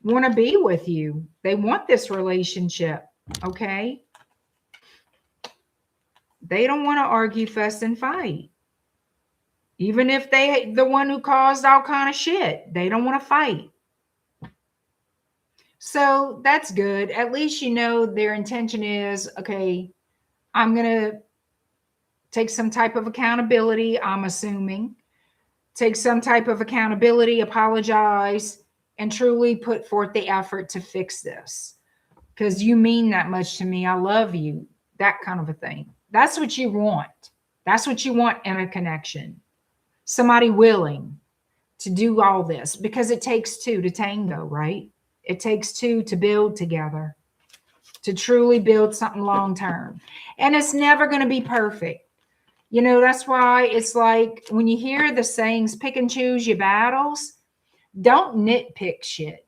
want to be with you. They want this relationship. Okay. They don't want to argue, fuss, and fight. Even if they the one who caused all kind of shit, they don't want to fight. So that's good. At least you know their intention is, okay, I'm going to take some type of accountability, I'm assuming. Take some type of accountability, apologize, and truly put forth the effort to fix this. Because you mean that much to me. I love you. That kind of a thing. That's what you want. That's what you want in a connection. Somebody willing to do all this, because it takes two to tango, right? It takes two to build together, to truly build something long term. And it's never going to be perfect. You know, that's why it's like when you hear the sayings, pick and choose your battles, don't nitpick shit.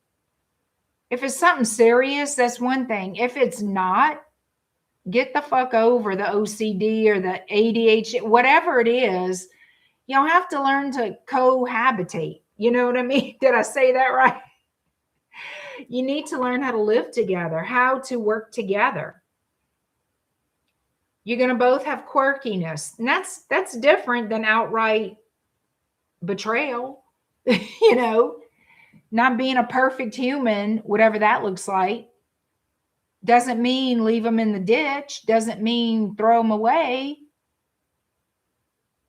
If it's something serious, that's one thing. If it's not, get the fuck over the OCD or the ADHD, whatever it is. You'll have to learn to cohabitate. You know what I mean? Did I say that right? You need to learn how to live together, how to work together. You're going to both have quirkiness. And that's different than outright betrayal. You know, not being a perfect human, whatever that looks like. Doesn't mean leave them in the ditch. Doesn't mean throw them away.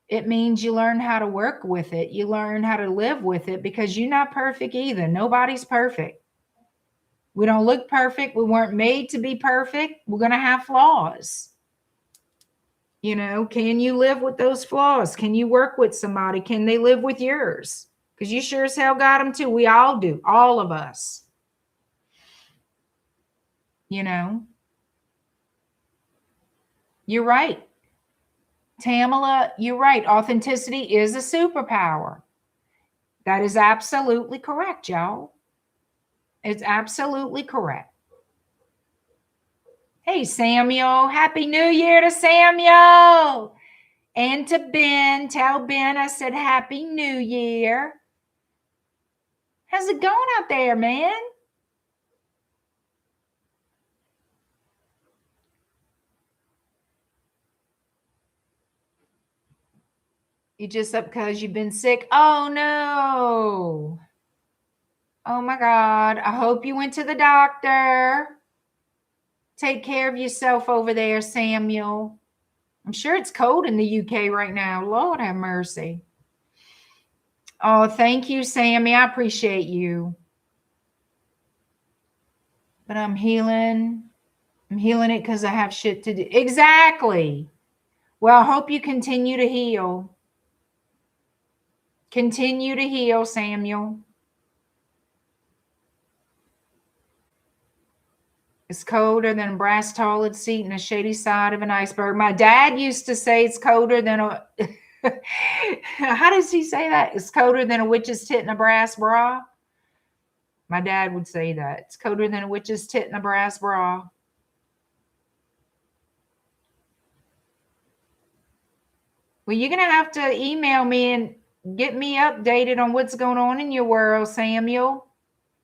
It means you learn how to work with it. You learn how to live with it because you're not perfect either. Nobody's perfect. We don't look perfect. We weren't made to be perfect. We're going to have flaws. You know, can you live with those flaws? Can you work with somebody? Can they live with yours? Because you sure as hell got them too. We all do. All of us. You know, you're right. Tamala, you're right. Authenticity is a superpower. That is absolutely correct, y'all. It's absolutely correct. Hey, Samuel. Happy New Year to Samuel. And to Ben. Tell Ben I said Happy New Year. How's it going out there, man? You just up because you've been sick? Oh, no. Oh, my God. I hope you went to the doctor. Take care of yourself over there, Samuel. I'm sure it's cold in the UK right now. Lord have mercy. Oh, thank you, Sammy. I appreciate you. But I'm healing. I'm healing it because I have shit to do. Exactly. Well, I hope you continue to heal. Continue to heal, Samuel. It's colder than a brass toilet seat in a shady side of an iceberg. My dad used to say it's colder than a... How does he say that? It's colder than a witch's tit in a brass bra. My dad would say that. It's colder than a witch's tit in a brass bra. Well, you're going to have to email me and get me updated on what's going on in your world, Samuel.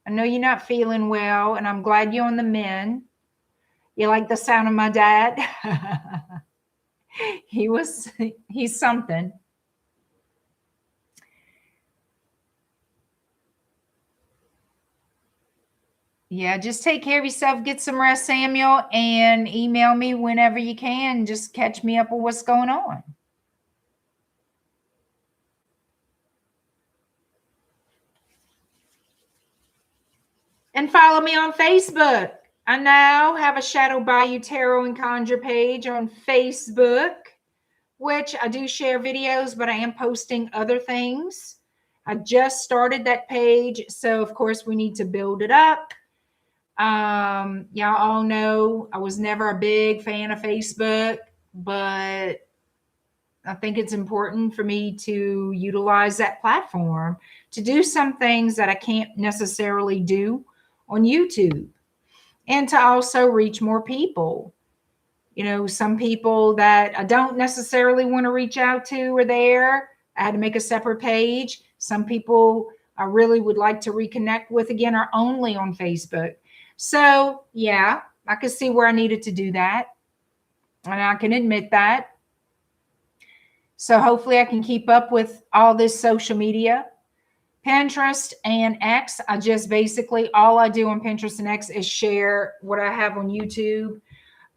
I know you're not feeling well, and I'm glad you're on the mend. You like the sound of my dad? He's something. Yeah, just take care of yourself. Get some rest, Samuel, and email me whenever you can. Just catch me up with what's going on. And follow me on Facebook. I now have a Shadow Bayou Tarot and Conjure page on Facebook, which I do share videos, but I am posting other things. I just started that page, so of course we need to build it up. Y'all all know I was never a big fan of Facebook, but I think it's important for me to utilize that platform to do some things that I can't necessarily do on YouTube, and to also reach more people. You know, some people that I don't necessarily want to reach out to are there. I had to make a separate page. Some people I really would like to reconnect with again are only on Facebook. So yeah, I could see where I needed to do that. And I can admit that. So hopefully I can keep up with all this social media. Pinterest and X, I just basically, all I do on Pinterest and X is share what I have on YouTube.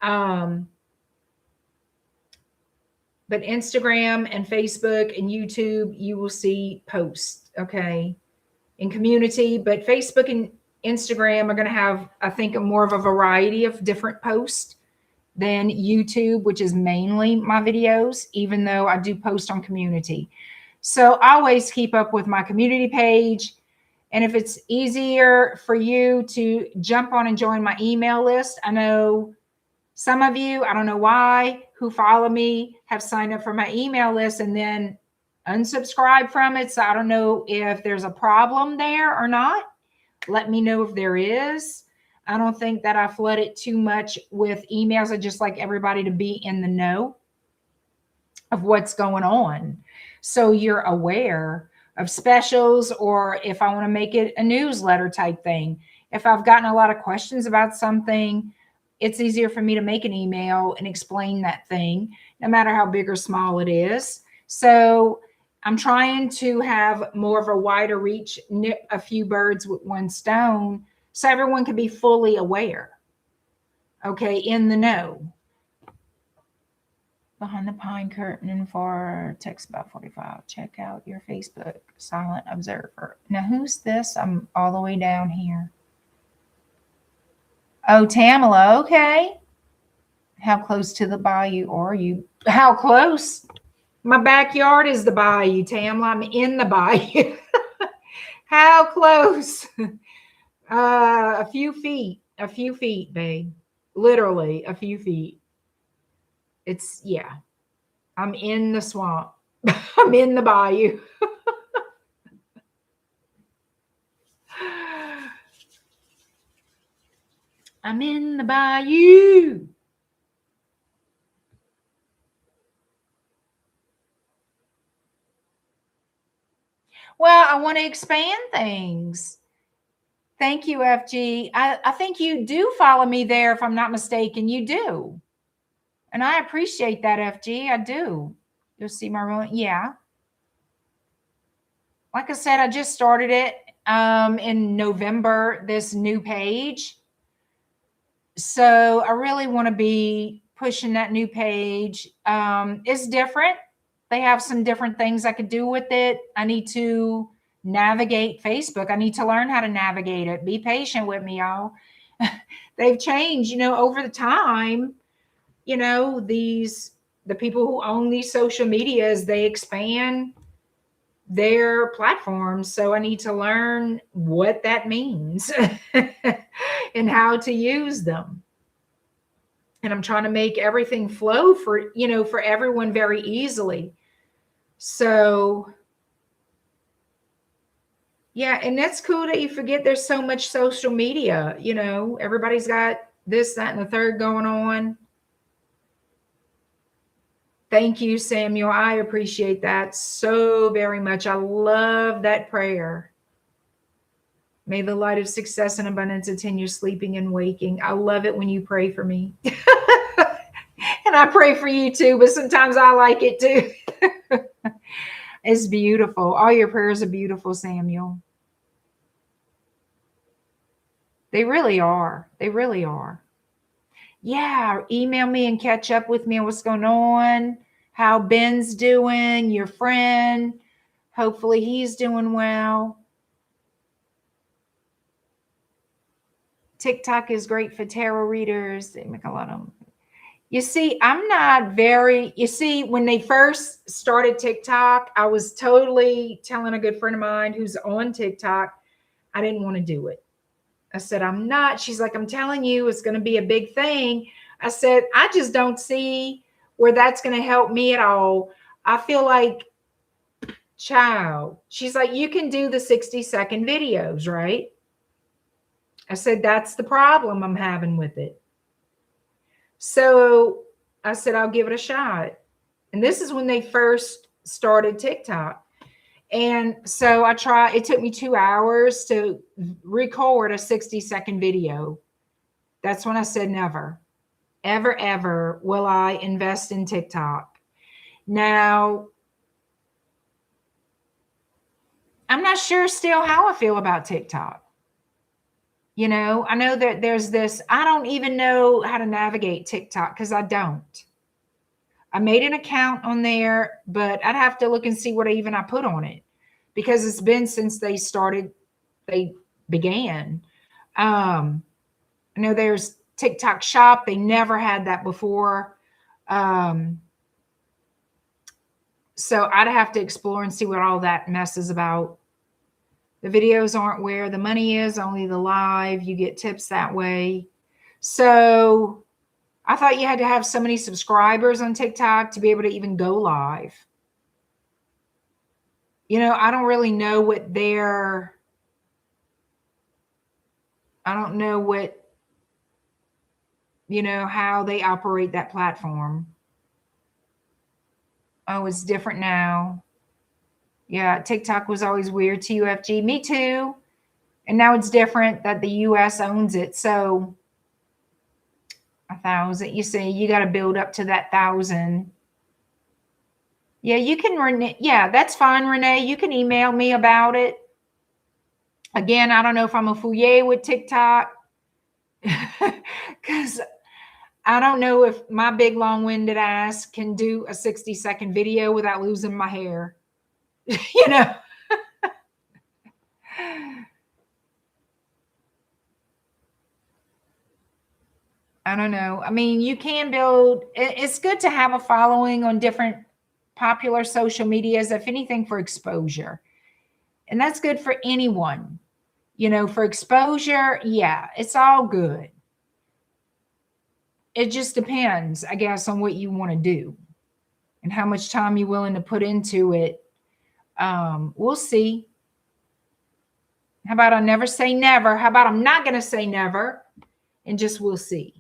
But Instagram and Facebook and YouTube, you will see posts, okay, in community. But Facebook and Instagram are going to have, I think, more of a variety of different posts than YouTube, which is mainly my videos, even though I do post on community. So I always keep up with my community page. And if it's easier for you to jump on and join my email list, I know some of you, I don't know why, who follow me have signed up for my email list and then unsubscribe from it. So I don't know if there's a problem there or not. Let me know if there is. I don't think that I flood it too much with emails. I just like everybody to be in the know of what's going on, so you're aware of specials, or if I want to make it a newsletter type thing. If I've gotten a lot of questions about something, it's easier for me to make an email and explain that thing, no matter how big or small it is. So I'm trying to have more of a wider reach, nip a few birds with one stone, so everyone can be fully aware, okay, in the know. Behind the pine curtain for text about 45. Check out your Facebook. Silent observer. Now, who's this? I'm all the way down here. Oh, Tamala. Okay. How close to the bayou are you? How close? My backyard is the bayou, Tamala. I'm in the bayou. How close? A few feet. A few feet, babe. Literally a few feet. It's, yeah. I'm in the swamp. I'm in the bayou. I'm in the bayou. Well, I want to expand things. Thank you, FG. I think you do follow me there, if I'm not mistaken. You do. And I appreciate that, FG. I do. You'll see my ruin. Yeah. Like I said, I just started it in November, this new page. So I really want to be pushing that new page. It's different. They have some different things I could do with it. I need to navigate Facebook. I need to learn how to navigate it. Be patient with me, y'all. They've changed, over the time. The people who own these social medias, they expand their platforms. So I need to learn what that means and how to use them. And I'm trying to make everything flow for everyone very easily. So yeah, and that's cool that you forget there's so much social media, everybody's got this, that, and the third going on. Thank you, Samuel. I appreciate that so very much. I love that prayer. May the light of success and abundance attend you sleeping and waking. I love it when you pray for me. And I pray for you too, but sometimes I like it too. It's beautiful. All your prayers are beautiful, Samuel. They really are. They really are. Yeah, email me and catch up with me on what's going on, how Ben's doing, your friend. Hopefully he's doing well. TikTok is great for tarot readers. They make a lot of them. You see, when they first started TikTok, I was totally telling a good friend of mine who's on TikTok, I didn't want to do it. I said, I'm not. She's like, I'm telling you, it's going to be a big thing. I said, I just don't see where that's going to help me at all. I feel like, child. She's like, you can do the 60-second videos, right? I said, that's the problem I'm having with it. So I said, I'll give it a shot. And this is when they first started TikTok. And so I tried. It took me 2 hours to record a 60-second video. That's when I said, never, ever, ever will I invest in TikTok. Now, I'm not sure still how I feel about TikTok. I know that there's this, I don't even know how to navigate TikTok because I don't. I made an account on there, but I'd have to look and see what I put on it, because it's been since they began. I know there's TikTok Shop. They never had that before. So I'd have to explore and see what all that mess is about. The videos aren't where the money is, only the live. You get tips that way. So I thought you had to have so many subscribers on TikTok to be able to even go live. You know, I don't really know what their, I don't know what, you know, how they operate that platform. Oh, it's different now. Yeah, TikTok was always weird. TUFG, me too. And now it's different that the US owns it. So 1,000, you see, you got to build up to that 1,000. Yeah, you can, Renee. Yeah, that's fine, Renee. You can email me about it. Again, I don't know if I'm a fouille with TikTok because I don't know if my big long-winded ass can do a 60-second video without losing my hair. You know. I don't know. I mean, you can build, it's good to have a following on different popular social medias, if anything, for exposure. And that's good for anyone. You know, for exposure, yeah, it's all good. It just depends, I guess, on what you want to do and how much time you're willing to put into it. We'll see. How about I never say never? How about I'm not going to say never and just we'll see.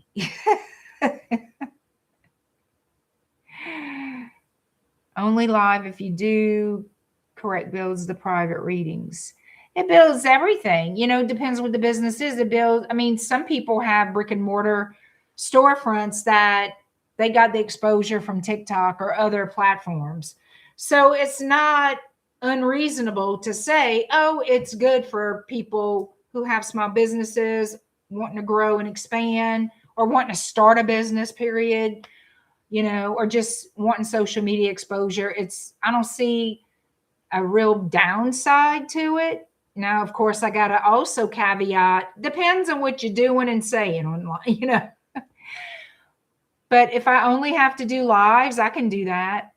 Only live if you do correct builds the private readings. It builds everything. You know, depends what the business is. It builds, I mean, some people have brick and mortar storefronts that they got the exposure from TikTok or other platforms. So it's not unreasonable to say, oh, it's good for people who have small businesses wanting to grow and expand or wanting to start a business, period, you know, or just wanting social media exposure. I don't see a real downside to it. Now, of course, I got to also caveat, depends on what you're doing and saying online, you know. But if I only have to do lives, I can do that.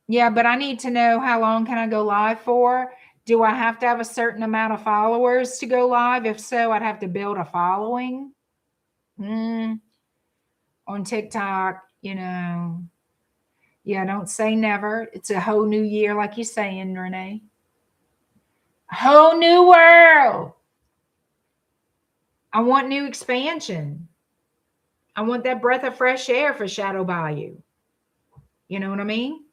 Yeah, but I need to know how long can I go live for? Do I have to have a certain amount of followers to go live? If so, I'd have to build a following. On TikTok, you know. Yeah, don't say never. It's a whole new year, like you're saying, Renee. Whole new world. I want new expansion. I want that breath of fresh air for Shadow Bayou. You know what I mean?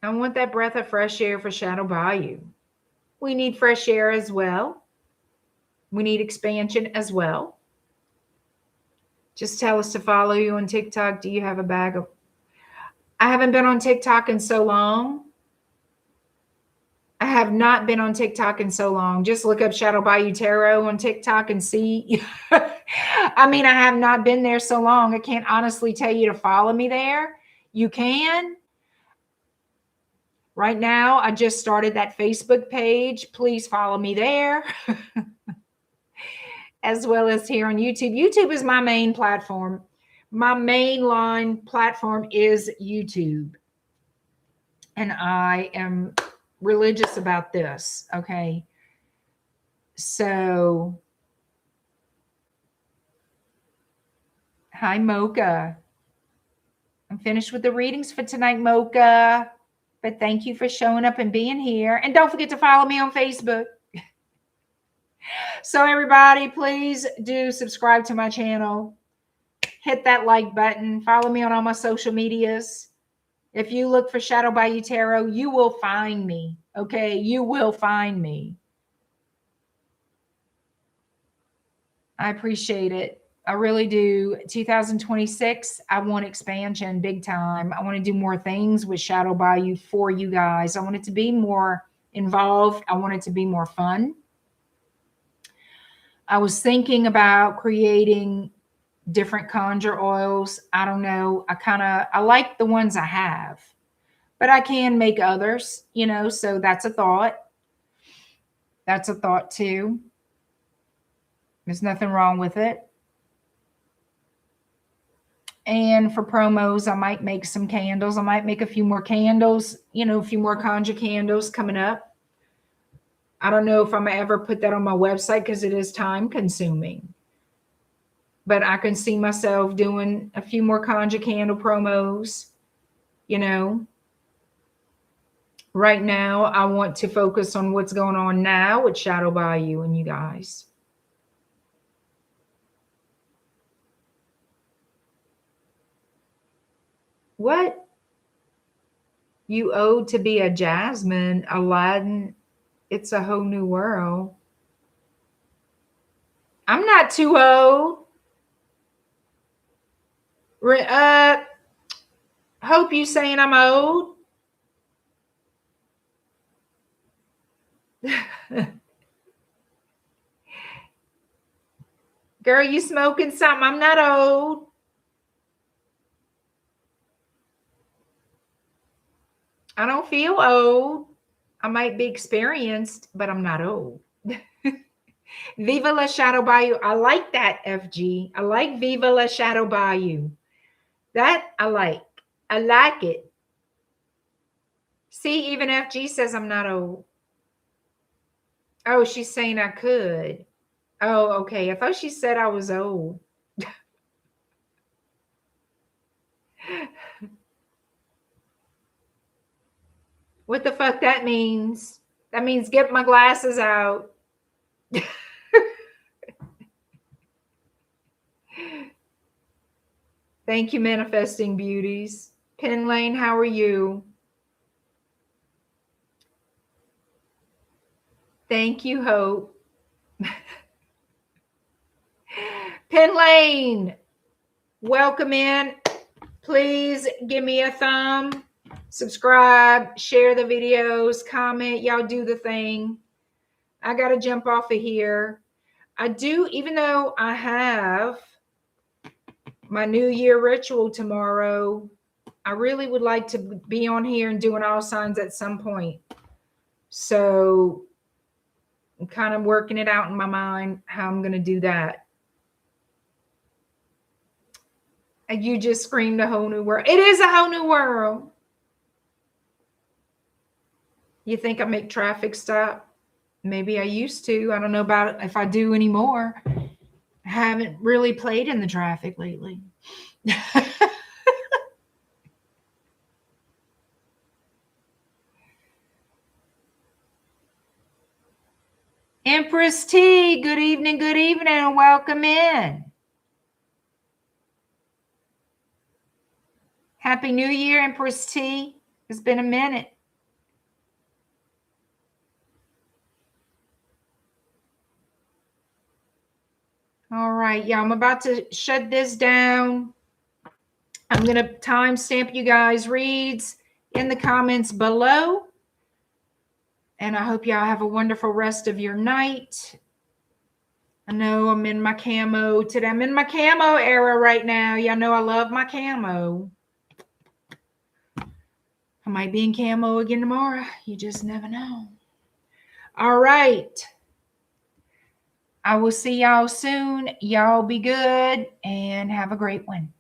I want that breath of fresh air for Shadow Bayou. We need fresh air as well. We need expansion as well. Just tell us to follow you on TikTok. Do you have a bag of... I haven't been on TikTok in so long. I have not been on TikTok in so long. Just look up Shadow Bayou Tarot on TikTok and see. I mean, I have not been there so long. I can't honestly tell you to follow me there. You can. Right now, I just started that Facebook page. Please follow me there. As well as here on YouTube. YouTube is my main platform. My mainline platform is YouTube. And I am religious about this, okay? So, hi, Mocha. I'm finished with the readings for tonight, Mocha. But thank you for showing up and being here. And don't forget to follow me on Facebook. So everybody, please do subscribe to my channel. Hit that like button. Follow me on all my social medias. If you look for Shadow Bayou Tarot, you will find me. Okay, you will find me. I appreciate it. I really do. 2026, I want expansion big time. I want to do more things with Shadow Bayou for you guys. I want it to be more involved. I want it to be more fun. I was thinking about creating different conjure oils. I don't know. I like the ones I have, but I can make others, you know, so that's a thought. That's a thought too. There's nothing wrong with it. And for promos, I might make some candles. I might make a few more candles, you know, a few more conjure candles coming up. I don't know if I'm ever put that on my website because it is time consuming. But I can see myself doing a few more Conjure Candle promos, you know. Right now, I want to focus on what's going on now with Shadow Bayou and you guys. What? You owed to be a Jasmine, Aladdin. It's a whole new world. I'm not too old. Hope you saying I'm old. Girl, you smoking something. I'm not old. I don't feel old. I might be experienced, but I'm not old. Viva la Shadow Bayou. I like that, FG. I like Viva la Shadow Bayou. That I like. I like it. See, even FG says I'm not old. Oh, she's saying I could. Oh, okay. I thought she said I was old. What the fuck that means? That means get my glasses out. Thank you, Manifesting Beauties. Pen Lane, how are you? Thank you, Hope. Pen Lane, welcome in. Please give me a thumb, subscribe, share the videos, comment. Y'all do the thing. I got to jump off of here. I do, even though I have my New Year ritual tomorrow, I really would like to be on here and doing all signs at some point. So I'm kind of working it out in my mind how I'm going to do that. And you just screamed a whole new world. It is a whole new world. You think I make traffic stop? Maybe I used to. I don't know about if I do anymore. I haven't really played in the traffic lately. Empress T, good evening, and welcome in. Happy New Year, Empress T. It's been a minute. All right, yeah, I'm about to shut this down. I'm going to timestamp you guys' reads in the comments below. And I hope y'all have a wonderful rest of your night. I know I'm in my camo today. I'm in my camo era right now. Y'all know I love my camo. I might be in camo again tomorrow. You just never know. All right. I will see y'all soon. Y'all be good and have a great one.